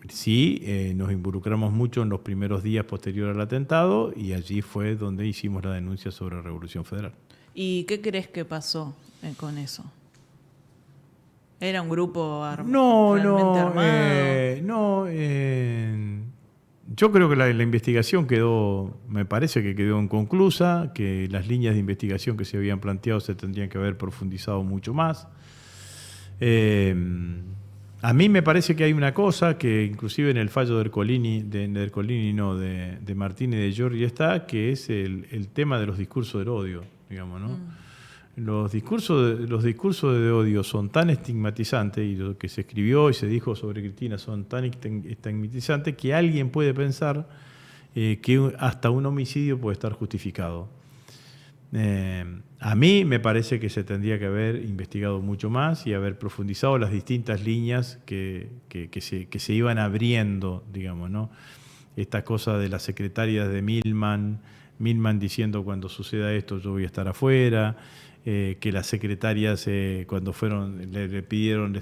Sí, nos involucramos mucho en los primeros días posteriores al atentado y allí fue donde hicimos la denuncia sobre Revolución Federal. ¿Y qué crees que pasó con eso? ¿Era un grupo realmente armado? Yo creo que la investigación me parece que quedó inconclusa, que las líneas de investigación que se habían planteado se tendrían que haber profundizado mucho más. A mí me parece que hay una cosa que inclusive en el fallo de Martínez y de Giorgi está, que es el tema de los discursos del odio, digamos, ¿no? Los discursos de odio son tan estigmatizantes, y lo que se escribió y se dijo sobre Cristina son tan estigmatizantes, que alguien puede pensar que hasta un homicidio puede estar justificado. A mí me parece que se tendría que haber investigado mucho más y haber profundizado las distintas líneas que se iban abriendo, digamos, ¿no? Esta cosa de las secretarias de Milman diciendo, cuando suceda esto yo voy a estar afuera, que las secretarias cuando fueron le pidieron,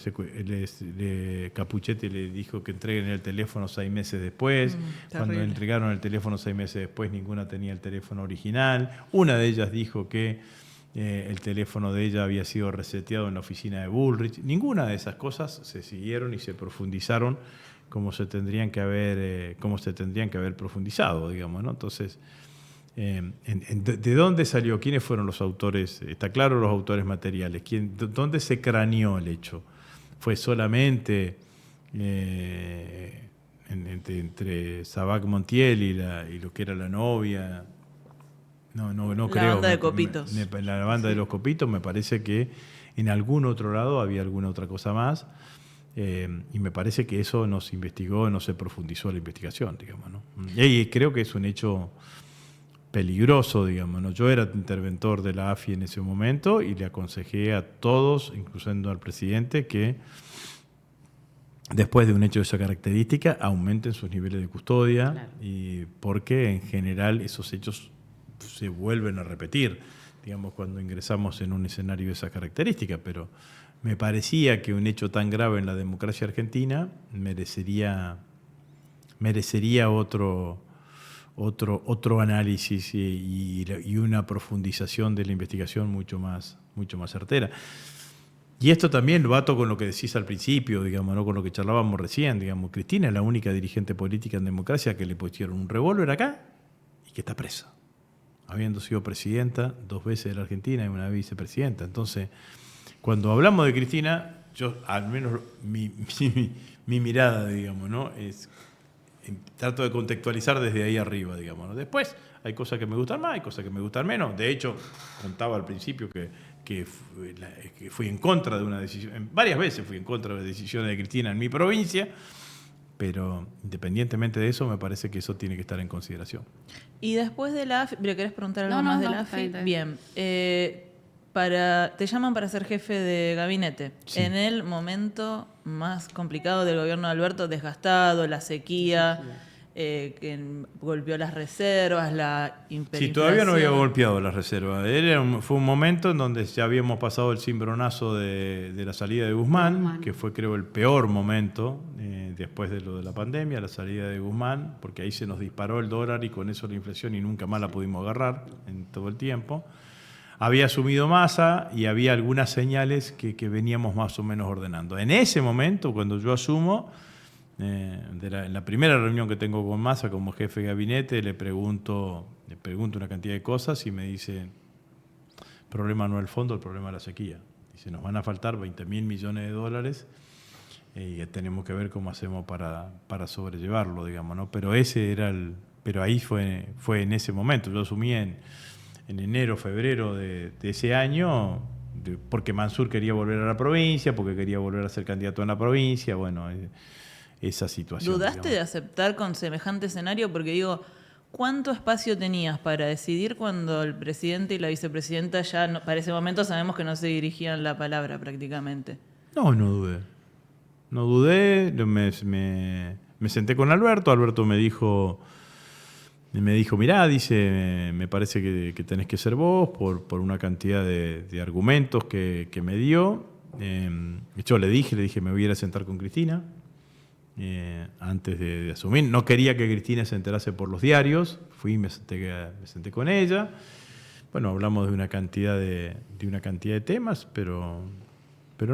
Capuchetti le dijo que entreguen el teléfono 6 meses después. Cuando entregaron el teléfono 6 meses después, ninguna tenía el teléfono original. Una de ellas dijo que el teléfono de ella había sido reseteado en la oficina de Bullrich. Ninguna de esas cosas se siguieron y se profundizaron como se tendrían que haber profundizado, digamos, ¿no? Entonces, ¿de dónde salió? ¿Quiénes fueron los autores? Está claro, los autores materiales. ¿Dónde se craneó el hecho? ¿Fue solamente entre Sabac Montiel y lo que era la novia? No creo. La banda de Copitos. La banda de los Copitos, me parece que en algún otro lado había alguna otra cosa más. Y me parece que eso no se investigó, no se profundizó la investigación, digamos, ¿no? Y creo que es un hecho peligroso, digamos, ¿no? Yo era interventor de la AFI en ese momento y le aconsejé a todos, incluyendo al presidente, que después de un hecho de esa característica aumenten sus niveles de custodia, claro. Y porque en general esos hechos se vuelven a repetir, digamos, cuando ingresamos en un escenario de esa característica, pero me parecía que un hecho tan grave en la democracia argentina merecería otro análisis y una profundización de la investigación mucho más certera. Y esto también lo ato con lo que decís al principio, digamos, ¿no? Con lo que charlábamos recién, digamos, Cristina es la única dirigente política en democracia que le pusieron un revólver acá y que está presa, habiendo sido presidenta 2 veces de la Argentina y una vicepresidenta. Entonces, cuando hablamos de Cristina, yo, al menos mi mirada, digamos, ¿no? Trato de contextualizar desde ahí arriba, digamos, ¿no? Después hay cosas que me gustan más, hay cosas que me gustan menos. De hecho, contaba al principio que fui en contra de una decisión, varias veces fui en contra de decisiones de Cristina en mi provincia, pero independientemente de eso, me parece que eso tiene que estar en consideración. Y después de la AFI, ¿pero querés preguntar algo más de la AFI? Está bien. Te llaman para ser jefe de gabinete. Sí. En el momento más complicado del gobierno de Alberto, desgastado, la sequía. que golpeó las reservas, la hiperinflación. Sí, todavía no había golpeado las reservas. Fue un momento en donde ya habíamos pasado el cimbronazo de la salida de Guzmán, que fue, creo, el peor momento después de lo de la pandemia, la salida de Guzmán, porque ahí se nos disparó el dólar y con eso la inflación y nunca más la pudimos agarrar en todo el tiempo. Había asumido Massa y había algunas señales que veníamos más o menos ordenando. En ese momento, cuando yo asumo, en la primera reunión que tengo con Massa como jefe de gabinete, le pregunto una cantidad de cosas y me dice: el problema no es el fondo, el problema es la sequía. Dice: nos van a faltar 20.000 millones de dólares y tenemos que ver cómo hacemos para sobrellevarlo, digamos, ¿no? Pero ahí fue en ese momento. Yo asumí en enero, febrero de ese año, porque Mansur quería volver a la provincia, porque quería volver a ser candidato en la provincia, bueno, esa situación. ¿Dudaste digamos de aceptar con semejante escenario? Porque digo, ¿cuánto espacio tenías para decidir cuando el presidente y la vicepresidenta ya, para ese momento sabemos que no se dirigían la palabra prácticamente? No dudé. No dudé, me senté con Alberto me dijo, mirá, dice, me parece que tenés que ser vos por una cantidad de argumentos que me dio. Yo le dije, me voy a ir a sentar con Cristina antes de asumir. No quería que Cristina se enterase por los diarios, fui y me senté con ella. Bueno, hablamos de una cantidad de temas, pero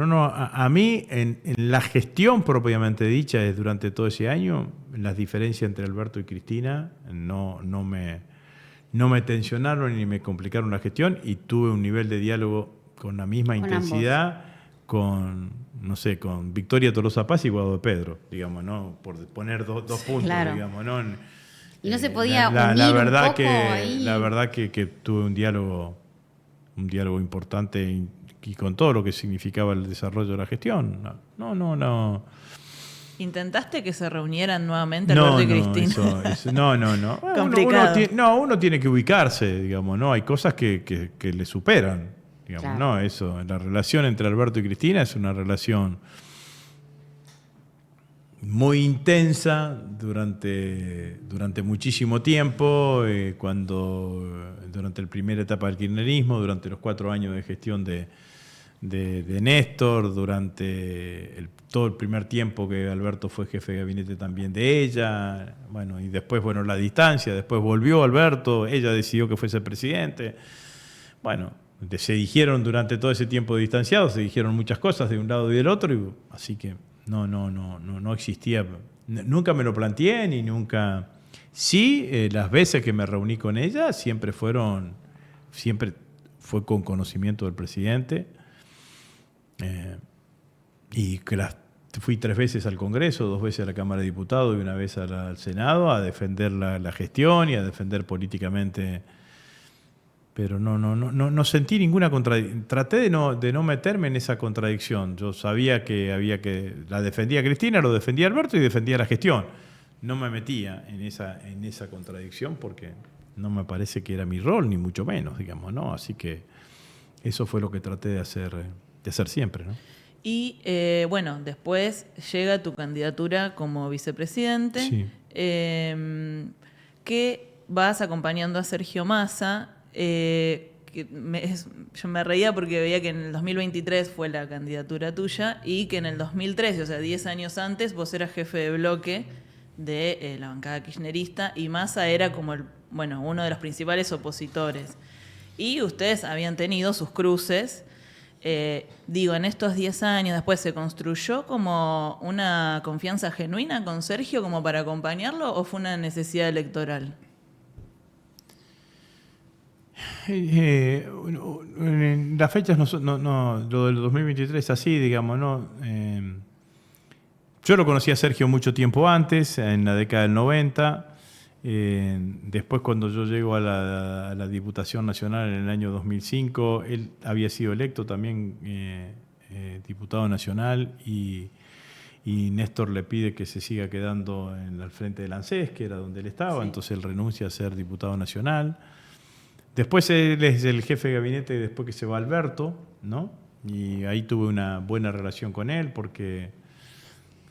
no, a mí en la gestión propiamente dicha durante todo ese año, las diferencias entre Alberto y Cristina no me tensionaron ni me complicaron la gestión, y tuve un nivel de diálogo con la misma intensidad con Victoria Tolosa Paz y Guado de Pedro, digamos, ¿no? Por poner dos puntos, claro, digamos, ¿no? Y no se podía la verdad un poco ahí. La verdad que tuve un diálogo importante y con todo lo que significaba el desarrollo de la gestión. No. ¿Intentaste que se reunieran nuevamente Alberto y Cristina? No. Complicado. Uno tiene que ubicarse, digamos, ¿no? Hay cosas que le superan, digamos, claro. ¿No? Eso, la relación entre Alberto y Cristina es una relación muy intensa durante muchísimo tiempo, durante la primera etapa del kirchnerismo, durante los 4 años de gestión de Néstor, durante todo el primer tiempo que Alberto fue jefe de gabinete también de ella, bueno, y después, la distancia, después volvió Alberto, ella decidió que fuese presidente, bueno, se dijeron durante todo ese tiempo distanciado, se dijeron muchas cosas de un lado y del otro, así que no existía, nunca me lo planteé, ni nunca. Sí, las veces que me reuní con ella siempre fue con conocimiento del presidente, y que fui 3 veces al Congreso, 2 veces a la Cámara de Diputados y 1 vez al Senado a defender la gestión y a defender políticamente, pero no sentí ninguna contradicción. Traté de no meterme en esa contradicción. Yo sabía que la defendía Cristina, lo defendía Alberto y defendía la gestión. No me metía en esa contradicción porque no me parece que era mi rol, ni mucho menos, digamos, ¿no? Así que eso fue lo que traté de hacer siempre, ¿no? Y después llega tu candidatura como vicepresidente, sí. Que vas acompañando a Sergio Massa. Yo me reía porque veía que en el 2023 fue la candidatura tuya y que en el 2013, o sea, 10 años antes, vos eras jefe de bloque de la bancada kirchnerista y Massa era como uno de los principales opositores. Y ustedes habían tenido sus cruces. En estos 10 años después, ¿se construyó como una confianza genuina con Sergio como para acompañarlo o fue una necesidad electoral? Las fechas lo del 2023 es así, digamos, ¿no? Yo lo conocí a Sergio mucho tiempo antes, en la década del 90. Después, cuando yo llego a la Diputación Nacional en el año 2005, él había sido electo también diputado nacional y Néstor le pide que se siga quedando en el frente del ANSES, que era donde él estaba, sí. Entonces él renuncia a ser diputado nacional. Después él es el jefe de gabinete después que se va Alberto, ¿no? Y ahí tuve una buena relación con él porque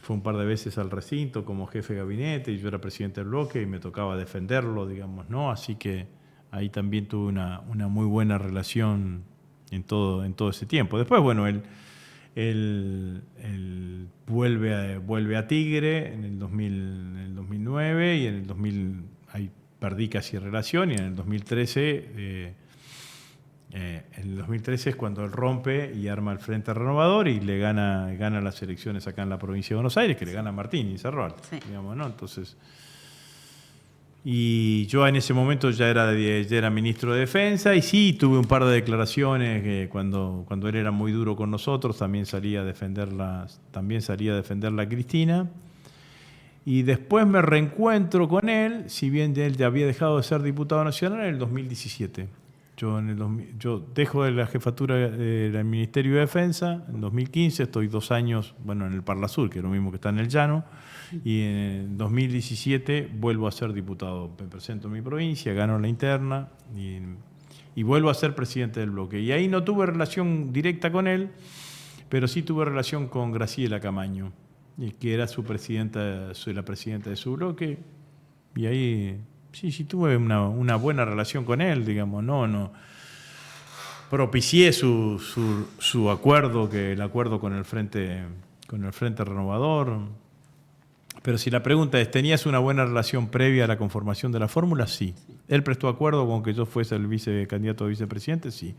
fue un par de veces al recinto como jefe de gabinete y yo era presidente del bloque y me tocaba defenderlo, digamos, ¿no? Así que ahí también tuve una muy buena relación en todo ese tiempo. Después, bueno, él vuelve a Tigre en el 2009 y en el 2000 ahí perdí casi relación y en el 2013 es cuando él rompe y arma el Frente Renovador y le gana las elecciones acá en la provincia de Buenos Aires, que le gana a Martín y Cerro, digamos, ¿no? Entonces, y yo en ese momento ya era ministro de Defensa y sí, tuve un par de declaraciones que cuando él era muy duro con nosotros, también salía a defenderla Cristina. Y después me reencuentro con él, si bien él ya había dejado de ser diputado nacional en el 2017. Yo dejo de la jefatura del Ministerio de Defensa en 2015, estoy 2 años, bueno, en el Parla Sur, que es lo mismo que está en el Llano, y en 2017 vuelvo a ser diputado. Me presento en mi provincia, gano la interna y vuelvo a ser presidente del bloque. Y ahí no tuve relación directa con él, pero sí tuve relación con Graciela Camaño, que era la presidenta de su bloque, y ahí sí tuve una buena relación con él, digamos, no propicié su acuerdo, el acuerdo con el Frente Renovador. Pero si la pregunta es, ¿tenías una buena relación previa a la conformación de la fórmula? Sí. ¿Él prestó acuerdo con que yo fuese el candidato a vicepresidente? Sí.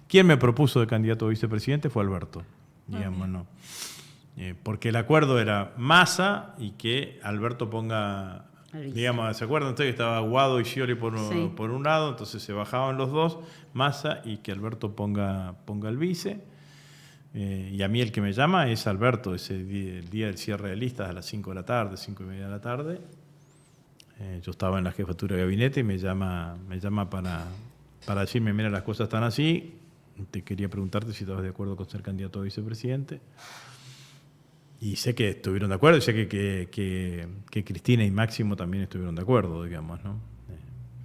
¿Quién me propuso de candidato a vicepresidente? Fue Alberto, digamos, no. Porque el acuerdo era Massa y que Alberto ponga, digamos, ¿se acuerdan ustedes que estaba Guado y Scioli por un lado? Entonces se bajaban los dos, Massa, y que Alberto ponga el vice. Y a mí el que me llama es Alberto, el día del cierre de listas a las 5 de la tarde, 5:30 de la tarde. Yo estaba en la jefatura de gabinete y me llama para decirme, mira, las cosas están así, te quería preguntarte si estabas de acuerdo con ser candidato a vicepresidente. Y sé que estuvieron de acuerdo y sé que Cristina y Máximo también estuvieron de acuerdo, digamos, ¿no?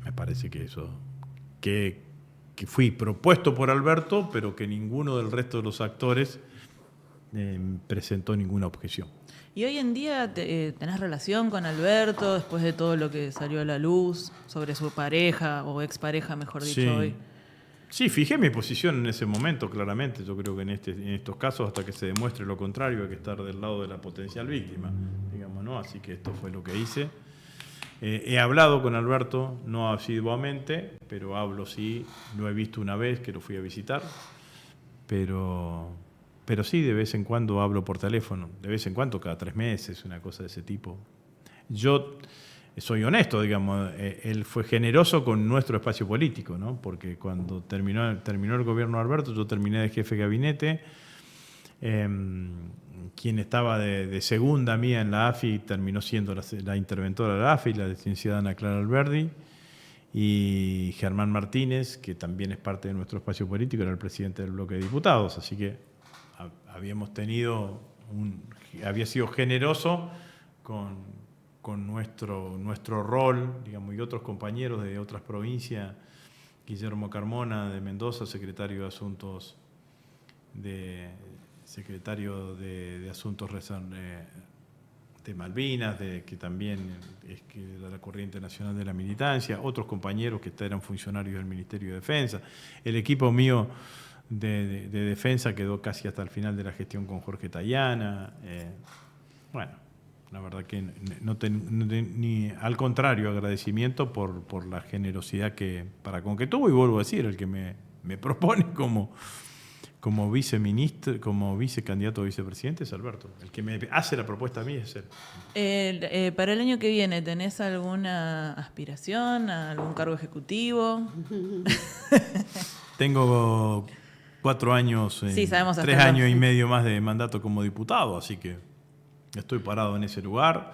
Me parece que eso, que fui propuesto por Alberto, pero que ninguno del resto de los actores presentó ninguna objeción. ¿Y hoy en día tenés relación con Alberto después de todo lo que salió a la luz sobre su pareja o expareja, mejor dicho, hoy? Sí, fijé mi posición en ese momento, claramente. Yo creo que en estos casos, hasta que se demuestre lo contrario, hay que estar del lado de la potencial víctima, digamos, ¿no? Así que esto fue lo que hice. He hablado con Alberto, no asiduamente, pero hablo sí, lo he visto una vez que lo fui a visitar, pero sí, de vez en cuando hablo por teléfono, de vez en cuando, cada 3 meses, una cosa de ese tipo. Yo soy honesto, digamos, él fue generoso con nuestro espacio político, ¿no? Porque cuando terminó el gobierno de Alberto, yo terminé de jefe de gabinete. Quien estaba de segunda mía en la AFI terminó siendo la interventora de la AFI, la licenciada Ana Clara Alberdi, y Germán Martínez, que también es parte de nuestro espacio político, era el presidente del bloque de diputados, así que había sido generoso con nuestro rol, digamos, y otros compañeros de otras provincias, Guillermo Carmona de Mendoza, secretario de Asuntos de Asuntos de Malvinas, que también es de la Corriente Nacional de la Militancia, otros compañeros que eran funcionarios del Ministerio de Defensa. El equipo mío de defensa quedó casi hasta el final de la gestión con Jorge Tayana. Bueno, la verdad que ni al contrario, agradecimiento por la generosidad con que tuvo, y vuelvo a decir, el que me propone como viceministro, como vicecandidato a vicepresidente es Alberto. El que me hace la propuesta a mí es él. Para el año que viene, ¿tenés alguna aspiración a algún cargo ejecutivo? Tengo 4 años, 3 años y medio más de mandato como diputado, así que estoy parado en ese lugar.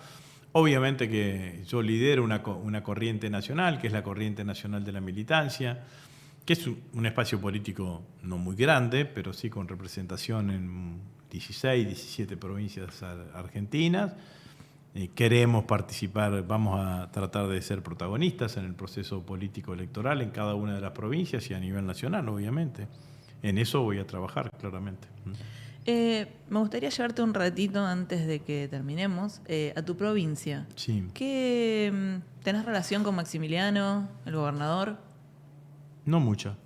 Obviamente que yo lidero una corriente nacional, que es la Corriente Nacional de la Militancia, que es un espacio político no muy grande, pero sí con representación en 16, 17 provincias argentinas. Queremos participar, vamos a tratar de ser protagonistas en el proceso político electoral en cada una de las provincias y a nivel nacional, obviamente. En eso voy a trabajar, claramente. Me gustaría llevarte un ratito antes de que terminemos a tu provincia. Sí. ¿Tenés relación con Maximiliano, el gobernador? No mucha.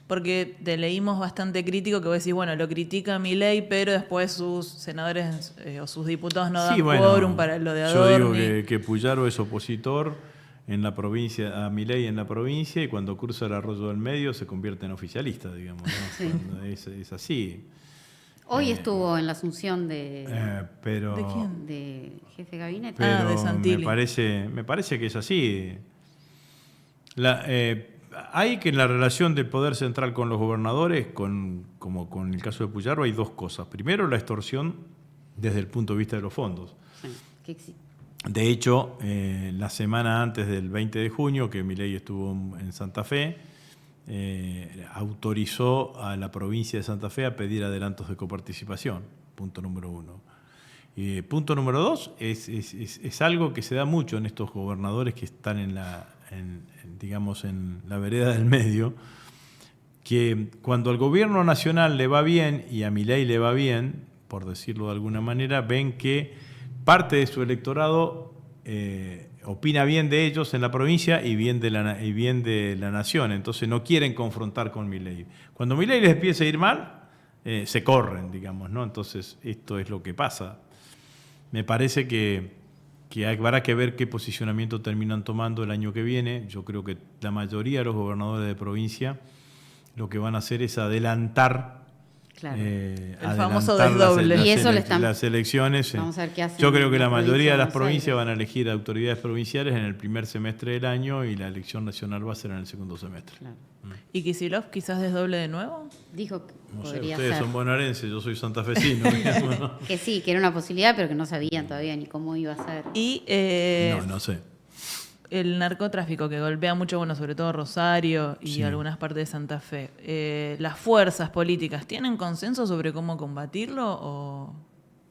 Porque te leímos bastante crítico que vos decís, bueno, lo critica Milei, pero después sus senadores o sus diputados no dan quórum para lo de Adorni. Yo digo que Puyaro es opositor en la provincia, a Milei en la provincia, y cuando cruza el arroyo del medio se convierte en oficialista, digamos, ¿no? Sí. Es así. Hoy estuvo en la asunción de... Pero, ¿de quién? De jefe de gabinete. Pero de Santilli. me parece que es así. Hay que en la relación del poder central con los gobernadores, como con el caso de Puyaro, hay dos cosas. Primero, la extorsión desde el punto de vista de los fondos. Sí, que existe. De hecho, la semana antes del 20 de junio, que Milei estuvo en Santa Fe, autorizó a la provincia de Santa Fe a pedir adelantos de coparticipación. Punto número uno. Punto número dos, es algo que se da mucho en estos gobernadores que están en la vereda del medio, que cuando al gobierno nacional le va bien y a Milei le va bien, por decirlo de alguna manera, ven que parte de su electorado opina bien de ellos en la provincia y bien de la nación, entonces no quieren confrontar con Milei. Cuando Milei les empieza a ir mal, se corren, digamos, ¿no? Entonces esto es lo que pasa. Me parece que habrá que ver qué posicionamiento terminan tomando el año que viene. Yo creo que la mayoría de los gobernadores de provincia lo que van a hacer es adelantar, el famoso desdoble. Las elecciones. Vamos a ver qué hacen. Yo creo que la mayoría de las provincias van a elegir autoridades provinciales en el primer semestre del año y la elección nacional va a ser en el segundo semestre. Claro. ¿Y Kicillof quizás desdoble de nuevo? Dijo que No sé, podría ustedes ser. son bonaerenses, yo soy santafesino. ¿No? Que sí, que era una posibilidad, pero que no sabían todavía ni cómo iba a ser. Y No sé. el narcotráfico que golpea mucho, bueno, sobre todo Rosario y Sí. algunas partes de Santa Fe. ¿Las fuerzas políticas tienen consenso sobre cómo combatirlo o...?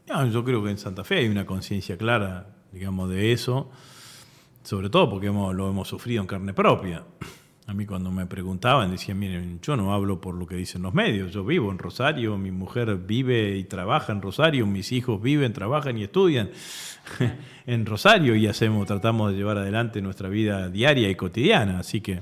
No, yo creo que en Santa Fe hay una conciencia clara, digamos, de eso, sobre todo porque lo hemos sufrido en carne propia. A mí cuando me preguntaban decían, miren, yo no hablo por lo que dicen los medios, yo vivo en Rosario, mi mujer vive y trabaja en Rosario, mis hijos viven, trabajan y estudian en Rosario y tratamos de llevar adelante nuestra vida diaria y cotidiana. Así que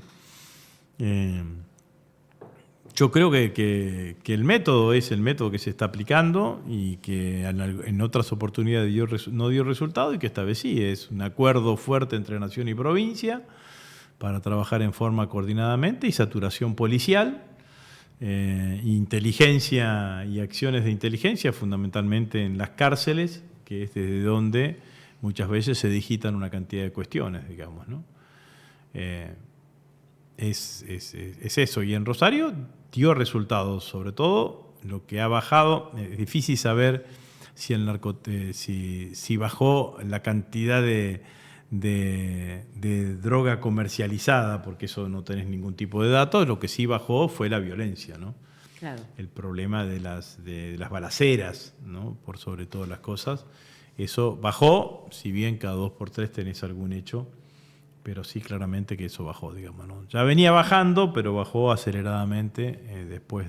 yo creo que el método es el método que se está aplicando y que en otras oportunidades no dio resultado y que esta vez sí, es un acuerdo fuerte entre nación y provincia para trabajar en forma coordinadamente y saturación policial, inteligencia y acciones de inteligencia fundamentalmente en las cárceles, que es desde donde muchas veces se digitan una cantidad de cuestiones, digamos, ¿no? Es eso. Y en Rosario dio resultados, sobre todo lo que ha bajado. Es difícil saber si bajó la cantidad de droga comercializada, porque eso no tenés ningún tipo de datos. Lo que sí bajó fue la violencia, ¿no? Claro. El problema de las balaceras, ¿no? Por sobre todas las cosas. Eso bajó, si bien cada 2 por 3 tenés algún hecho, pero sí claramente que eso bajó, digamos, ¿no? Ya venía bajando, pero bajó aceleradamente después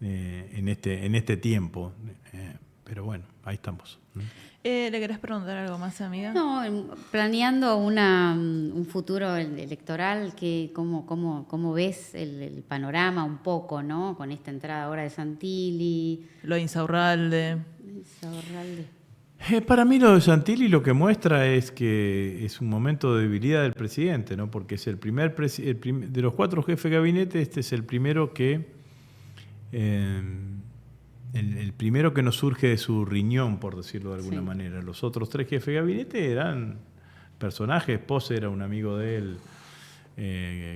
en este tiempo. Pero bueno, ahí estamos. ¿Le querés preguntar algo más, amiga? No, planeando un futuro electoral, ¿cómo ves el panorama un poco, ¿no? Con esta entrada ahora de Santilli. Lo de Insaurralde. Para mí lo de Santilli lo que muestra es que es un momento de debilidad del presidente, ¿no? Porque es el primer de los 4 jefes de gabinete, este es el primero que el primero que nos surge de su riñón, por decirlo de alguna manera. Los otros 3 jefes de gabinete eran personajes. Pose era un amigo de él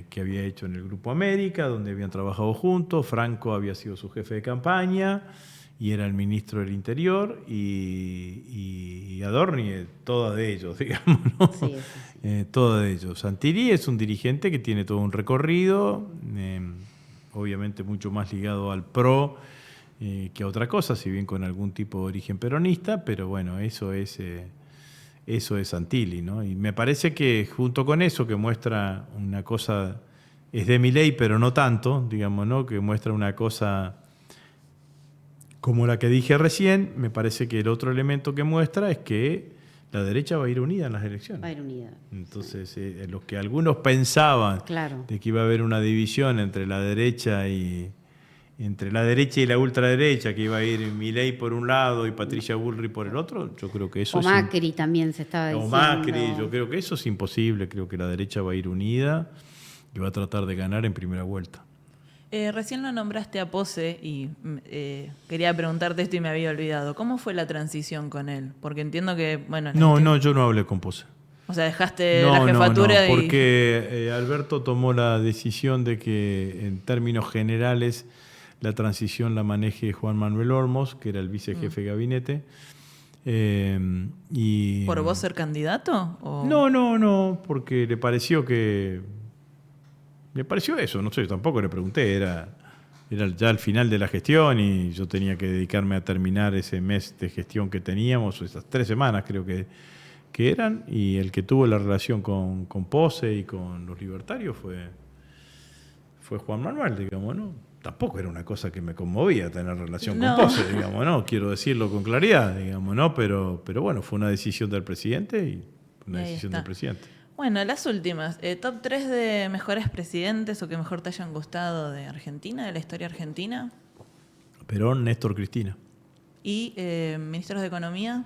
que había hecho en el Grupo América, donde habían trabajado juntos. Franco había sido su jefe de campaña y era el ministro del Interior, y Adorni, toda de ellos, digamos, ¿no? Sí. Toda de ellos. Santilli es un dirigente que tiene todo un recorrido, obviamente mucho más ligado al PRO que a otra cosa, si bien con algún tipo de origen peronista, pero bueno, eso es Santilli, ¿no? Y me parece que junto con eso, que muestra una cosa, es de Milei, pero no tanto, digamos, ¿no? Que muestra una cosa como la que dije recién, me parece que el otro elemento que muestra es que la derecha va a ir unida en las elecciones. Va a ir unida. Entonces, los que algunos pensaban Claro. de que iba a haber una división entre la derecha y la ultraderecha, que iba a ir Milei por un lado y Patricia Bullrich por el otro, yo creo que eso O Macri también se estaba diciendo. O Macri, yo creo que eso es imposible. Creo que la derecha va a ir unida y va a tratar de ganar en primera vuelta. Recién lo nombraste a Pose y quería preguntarte esto y me había olvidado. ¿Cómo fue la transición con él? Porque entiendo que, bueno... No, yo no hablé con Pose. O sea, dejaste la jefatura no, porque Alberto tomó la decisión de que en términos generales la transición la maneje Juan Manuel Olmos, que era el vicejefe de gabinete. ¿Por vos ser candidato? ¿O? No, porque le pareció eso, no sé, tampoco le pregunté, era ya al final de la gestión y yo tenía que dedicarme a terminar ese mes de gestión que teníamos, esas 3 semanas creo que eran, y el que tuvo la relación con Pose y con los libertarios fue Juan Manuel, digamos, ¿no? Tampoco era una cosa que me conmovía tener relación con Pose, digamos, ¿no? Quiero decirlo con claridad, digamos, ¿no? Pero bueno, fue una decisión del presidente y una decisión del presidente. Bueno, las últimas. ¿Top 3 de mejores presidentes o que mejor te hayan gustado de Argentina, de la historia argentina? Perón, Néstor, Cristina. ¿Y ministros de Economía?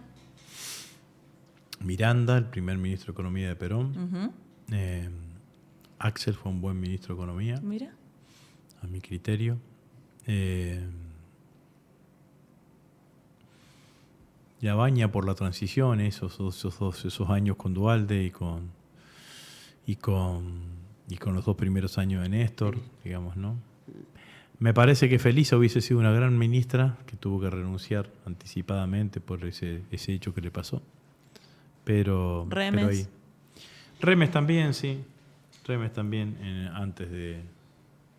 Miranda, el primer ministro de Economía de Perón. Uh-huh. Axel fue un buen ministro de Economía. Mira. A mi criterio. Yabaña por la transición, esos años con Duhalde y con los 2 primeros años de Néstor, digamos, ¿no? Me parece que Felisa hubiese sido una gran ministra que tuvo que renunciar anticipadamente por ese hecho que le pasó. Pero Remes. Remes también, sí. Remes también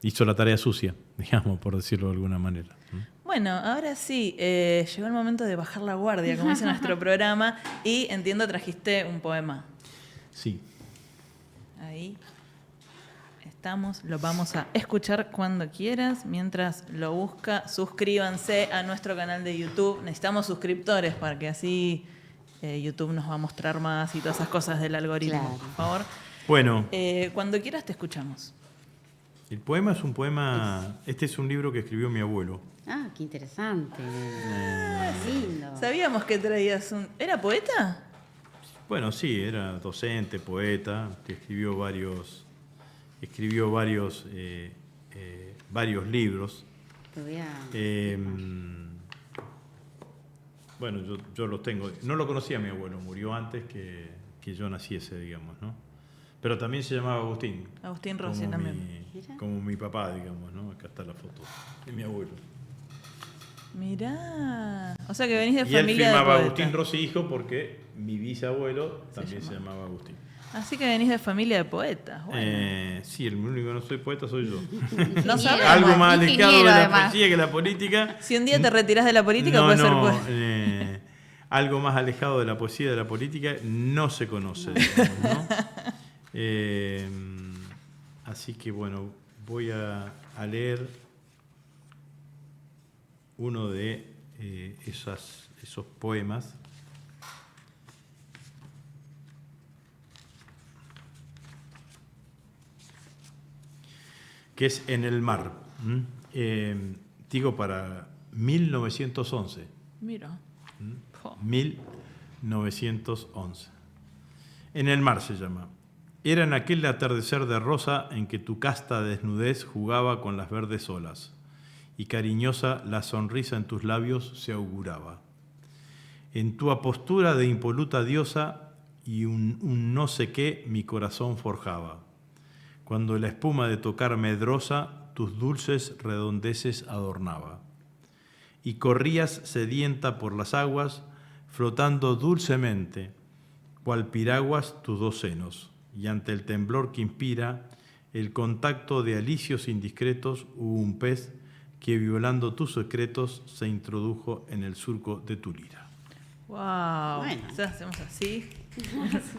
hizo la tarea sucia, digamos, por decirlo de alguna manera. Bueno, ahora sí, llegó el momento de bajar la guardia, como dice nuestro programa, y entiendo trajiste un poema. Sí. Ahí estamos, lo vamos a escuchar cuando quieras. Mientras lo busca, suscríbanse a nuestro canal de YouTube. Necesitamos suscriptores para que así YouTube nos va a mostrar más y todas esas cosas del algoritmo, Claro. por favor. Bueno. Cuando quieras te escuchamos. El poema es un poema... Este es un libro que escribió mi abuelo. Ah, qué interesante. Lindo. Sabíamos que traías un... ¿Era poeta? Bueno, sí, era docente, poeta, que escribió varios libros. Te voy a... Bueno, yo los tengo. No lo conocía mi abuelo, murió antes que yo naciese, digamos, ¿no? Pero también se llamaba Agustín. Agustín Rossi también. Como mi papá, digamos, ¿no? Acá está la foto de mi abuelo. Mirá. O sea que venís de y familia él firmaba de poeta. Agustín Rossi hijo porque mi bisabuelo también se llamaba Agustín. Así que venís de familia de poetas. Bueno. Sí, el único que no soy poeta soy yo. No sabemos. Algo más alejado de la además. poesía que la política. Si un día te retirás de la política, puedes ser poeta. Algo más alejado de la poesía y de la política no se conoce, digamos, ¿no? Así que bueno, voy a leer uno de esos poemas. Que es En el mar. Digo para 1911. Mira. 1911. En el mar se llama. Era en aquel atardecer de rosa en que tu casta desnudez jugaba con las verdes olas, y cariñosa la sonrisa en tus labios se auguraba. En tu apostura de impoluta diosa y un no sé qué mi corazón forjaba, cuando la espuma de tocar medrosa tus dulces redondeces adornaba. Y corrías sedienta por las aguas, flotando dulcemente, cual piraguas tus 2 senos, y ante el temblor que inspira el contacto de alicios indiscretos hubo un pez que violando tus secretos se introdujo en el surco de tu lira. Wow. Bueno. O sea, hacemos así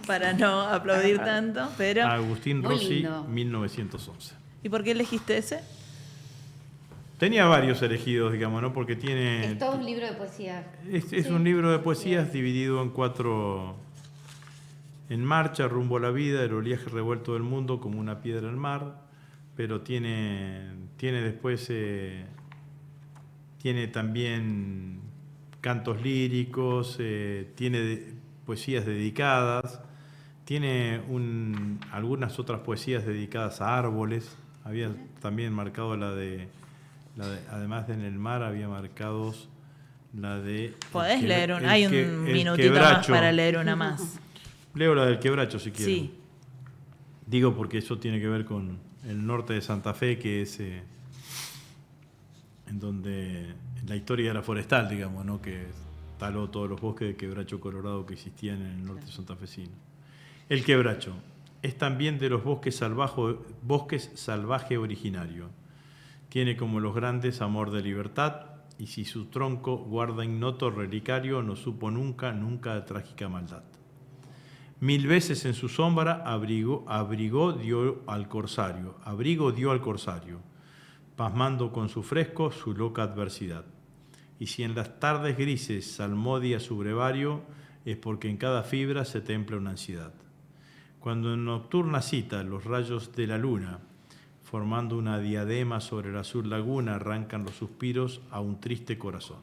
para no aplaudir tanto, pero... Agustín Muy Rossi, lindo. 1911. ¿Y por qué elegiste ese? Tenía varios elegidos, digamos, ¿no? Porque tiene... Es todo un libro de poesía. Es un libro de poesías dividido en 4... En marcha, rumbo a la vida, el oleaje revuelto del mundo como una piedra al mar, pero tiene después... tiene también cantos líricos, tiene poesías dedicadas, tiene algunas otras poesías dedicadas a árboles. Había también marcado la de además de En el mar, había marcados la de... Podés leer hay un minutito más para leer una más. Leo la del quebracho si quieren. Sí. Digo porque eso tiene que ver con el norte de Santa Fe, que es en donde la historia era forestal, digamos, ¿no? Que taló todos los bosques de quebracho colorado que existían en el norte santafesino. El quebracho es también de los bosques salvaje originario. Tiene como los grandes amor de libertad, y si su tronco guarda ignoto relicario, no supo nunca de trágica maldad. 1000 veces en su sombra abrigo dio al corsario, pasmando con su fresco su loca adversidad. Y si en las tardes grises salmodia su brevario, es porque en cada fibra se templa una ansiedad. Cuando en nocturna cita los rayos de la luna, formando una diadema sobre la azul laguna, arrancan los suspiros a un triste corazón.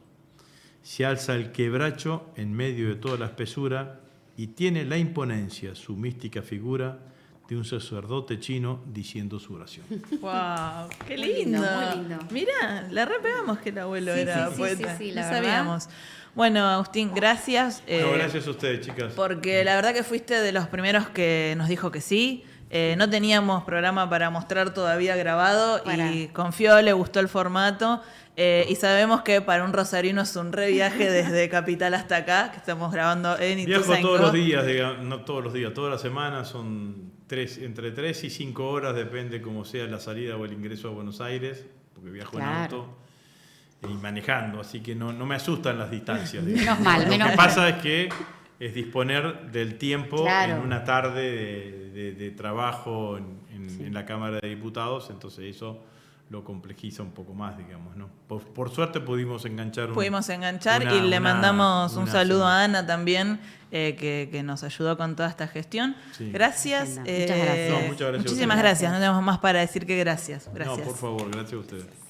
Se alza el quebracho en medio de toda la espesura y tiene la imponencia, su mística figura, de un sacerdote chino diciendo su oración. ¡Wow! ¡Qué Muy lindo! muy lindo. Mirá, la repegamos que el abuelo Sí, era sí, poeta. sí, No la verdad. sabíamos. Bueno, Agustín, gracias. No, gracias a ustedes, chicas. Porque la verdad que fuiste de los primeros que nos dijo que sí. No teníamos programa para mostrar todavía grabado y confió, le gustó el formato. Y sabemos que para un rosarino es un re viaje desde Capital hasta acá, que estamos grabando en Ituzaingó. Viajo todos los días, digamos, no todos los días, todas las semanas son entre 3 y 5 horas, depende cómo sea la salida o el ingreso a Buenos Aires, porque viajo en auto y manejando, así que no me asustan las distancias. Menos mal, Lo que pasa es que es disponer del tiempo en una tarde de trabajo en la Cámara de Diputados, entonces eso lo complejiza un poco más, digamos, ¿no? Por suerte pudimos enganchar y le mandamos un saludo a Ana también, que nos ayudó con toda esta gestión. Sí. Gracias. Muchas gracias. Muchas gracias. Muchísimas gracias. No tenemos más para decir que gracias. No, por favor, gracias a ustedes.